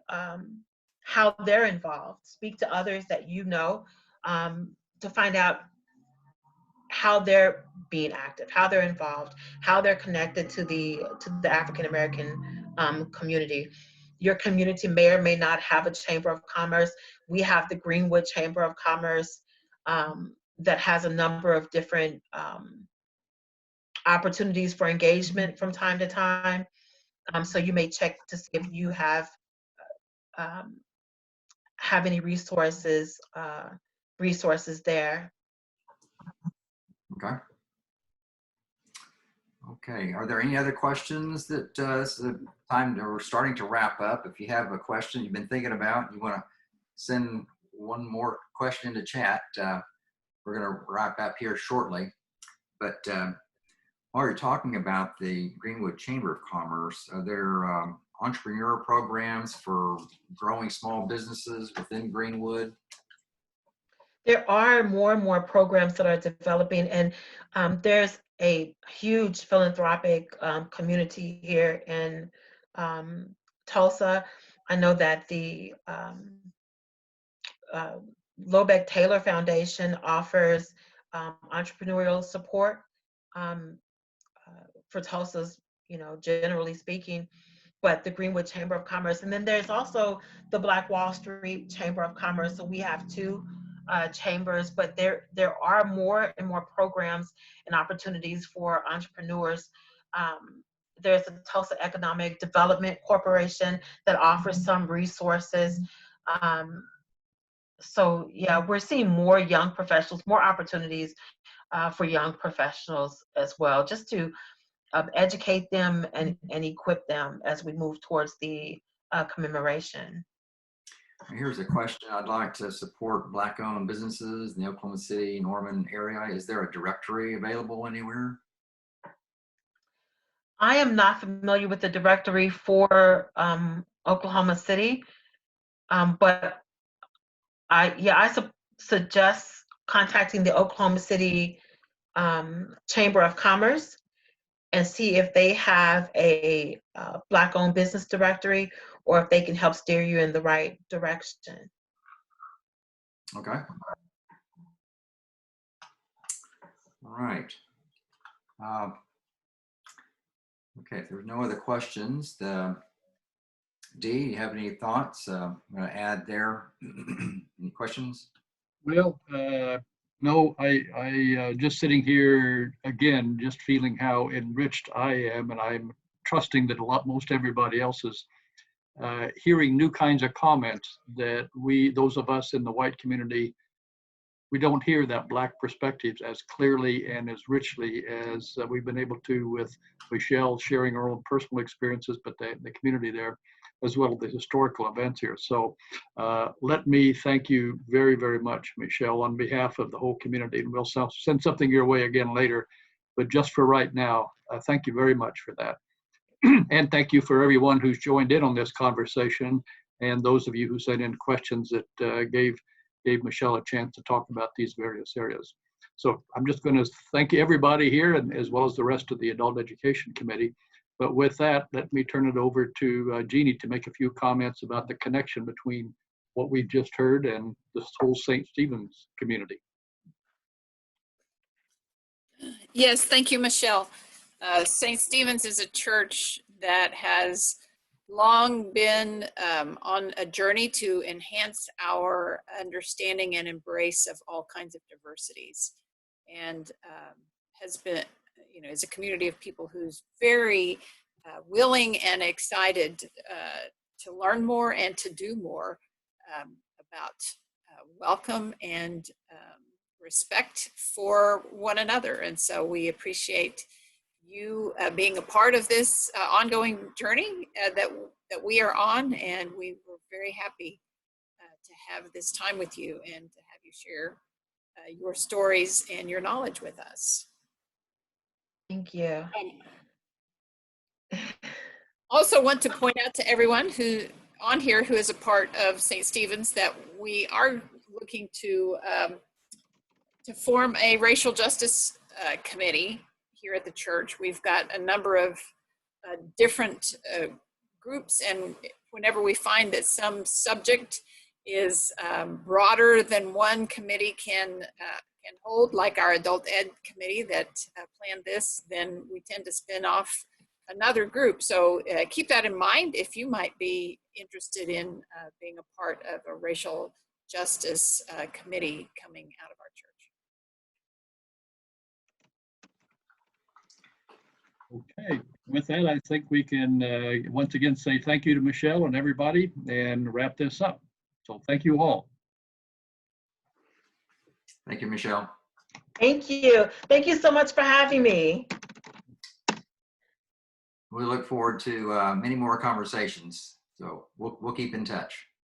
C: how they're involved. Speak to others that you know to find out how they're being active, how they're involved, how they're connected to the African American community. Your community may or may not have a chamber of commerce. We have the Greenwood Chamber of Commerce that has a number of different opportunities for engagement from time to time. So you may check to see if you um, have any resources there.
A: Okay. Okay, are there any other questions that this is a time that we're starting to wrap up? If you have a question you've been thinking about, you want to send one more question into chat, we're going to wrap up here shortly. But while you're talking about the Greenwood Chamber of Commerce, are there entrepreneur programs for growing small businesses within Greenwood?
C: There are more and more programs that are developing, and there's a huge philanthropic community here in Tulsa. I know that the Lobeck Taylor Foundation offers entrepreneurial support for Tulsa's, generally speaking, but the Greenwood Chamber of Commerce. And then there's also the Black Wall Street Chamber of Commerce. So we have two chambers, but there are more and more programs and opportunities for entrepreneurs. There's the Tulsa Economic Development Corporation that offers some resources. So yeah, we're seeing more young professionals, more opportunities for young professionals as well, just to educate them and equip them as we move towards the commemoration.
A: Here's a question. I'd like to support Black-owned businesses in the Oklahoma City, Norman area. Is there a directory available anywhere?
C: I am not familiar with the directory for Oklahoma City, but I suggest contacting the Oklahoma City Chamber of Commerce and see if they have a Black-owned business directory, or if they can help steer you in the right direction.
A: Okay. All right. Okay, if there's no other questions, Dee, you have any thoughts? I'm going to add there. Any questions?
B: Well, no, I just sitting here again, just feeling how enriched I am, and I'm trusting that most everybody else is hearing new kinds of comments that those of us in the white community, we don't hear that Black perspectives as clearly and as richly as we've been able to with Mechelle sharing her own personal experiences, but the community there, as well as the historical events here. So let me thank you very, very much, Mechelle, on behalf of the whole community, and we'll send something your way again later. But just for right now, thank you very much for that. And thank you for everyone who's joined in on this conversation, and those of you who sent in questions that gave Mechelle a chance to talk about these various areas. So I'm just going to thank everybody here, and as well as the rest of the Adult Education Committee. But with that, let me turn it over to Jeannie to make a few comments about the connection between what we've just heard and this whole St. Stephen's community.
D: Yes, thank you, Mechelle. St. Stephen's is a church that has long been on a journey to enhance our understanding and embrace of all kinds of diversities, and has been, is a community of people who's very willing and excited to learn more and to do more about welcome and respect for one another. And so we appreciate you being a part of this ongoing journey that we are on, and we were very happy to have this time with you and to have you share your stories and your knowledge with us.
C: Thank you.
D: Also want to point out to everyone who on here who is a part of St. Stephen's that we are looking to form a racial justice committee here at the church. We've got a number of different groups, and whenever we find that some subject is broader than one committee can hold, like our adult ed committee that planned this, then we tend to spin off another group. So keep that in mind if you might be interested in being a part of a racial justice committee coming out of our church.
B: Okay, with that, I think we can once again say thank you to Mechelle and everybody and wrap this up. So thank you all.
A: Thank you, Mechelle.
C: Thank you. Thank you so much for having me.
A: We look forward to many more conversations. So we'll keep in touch.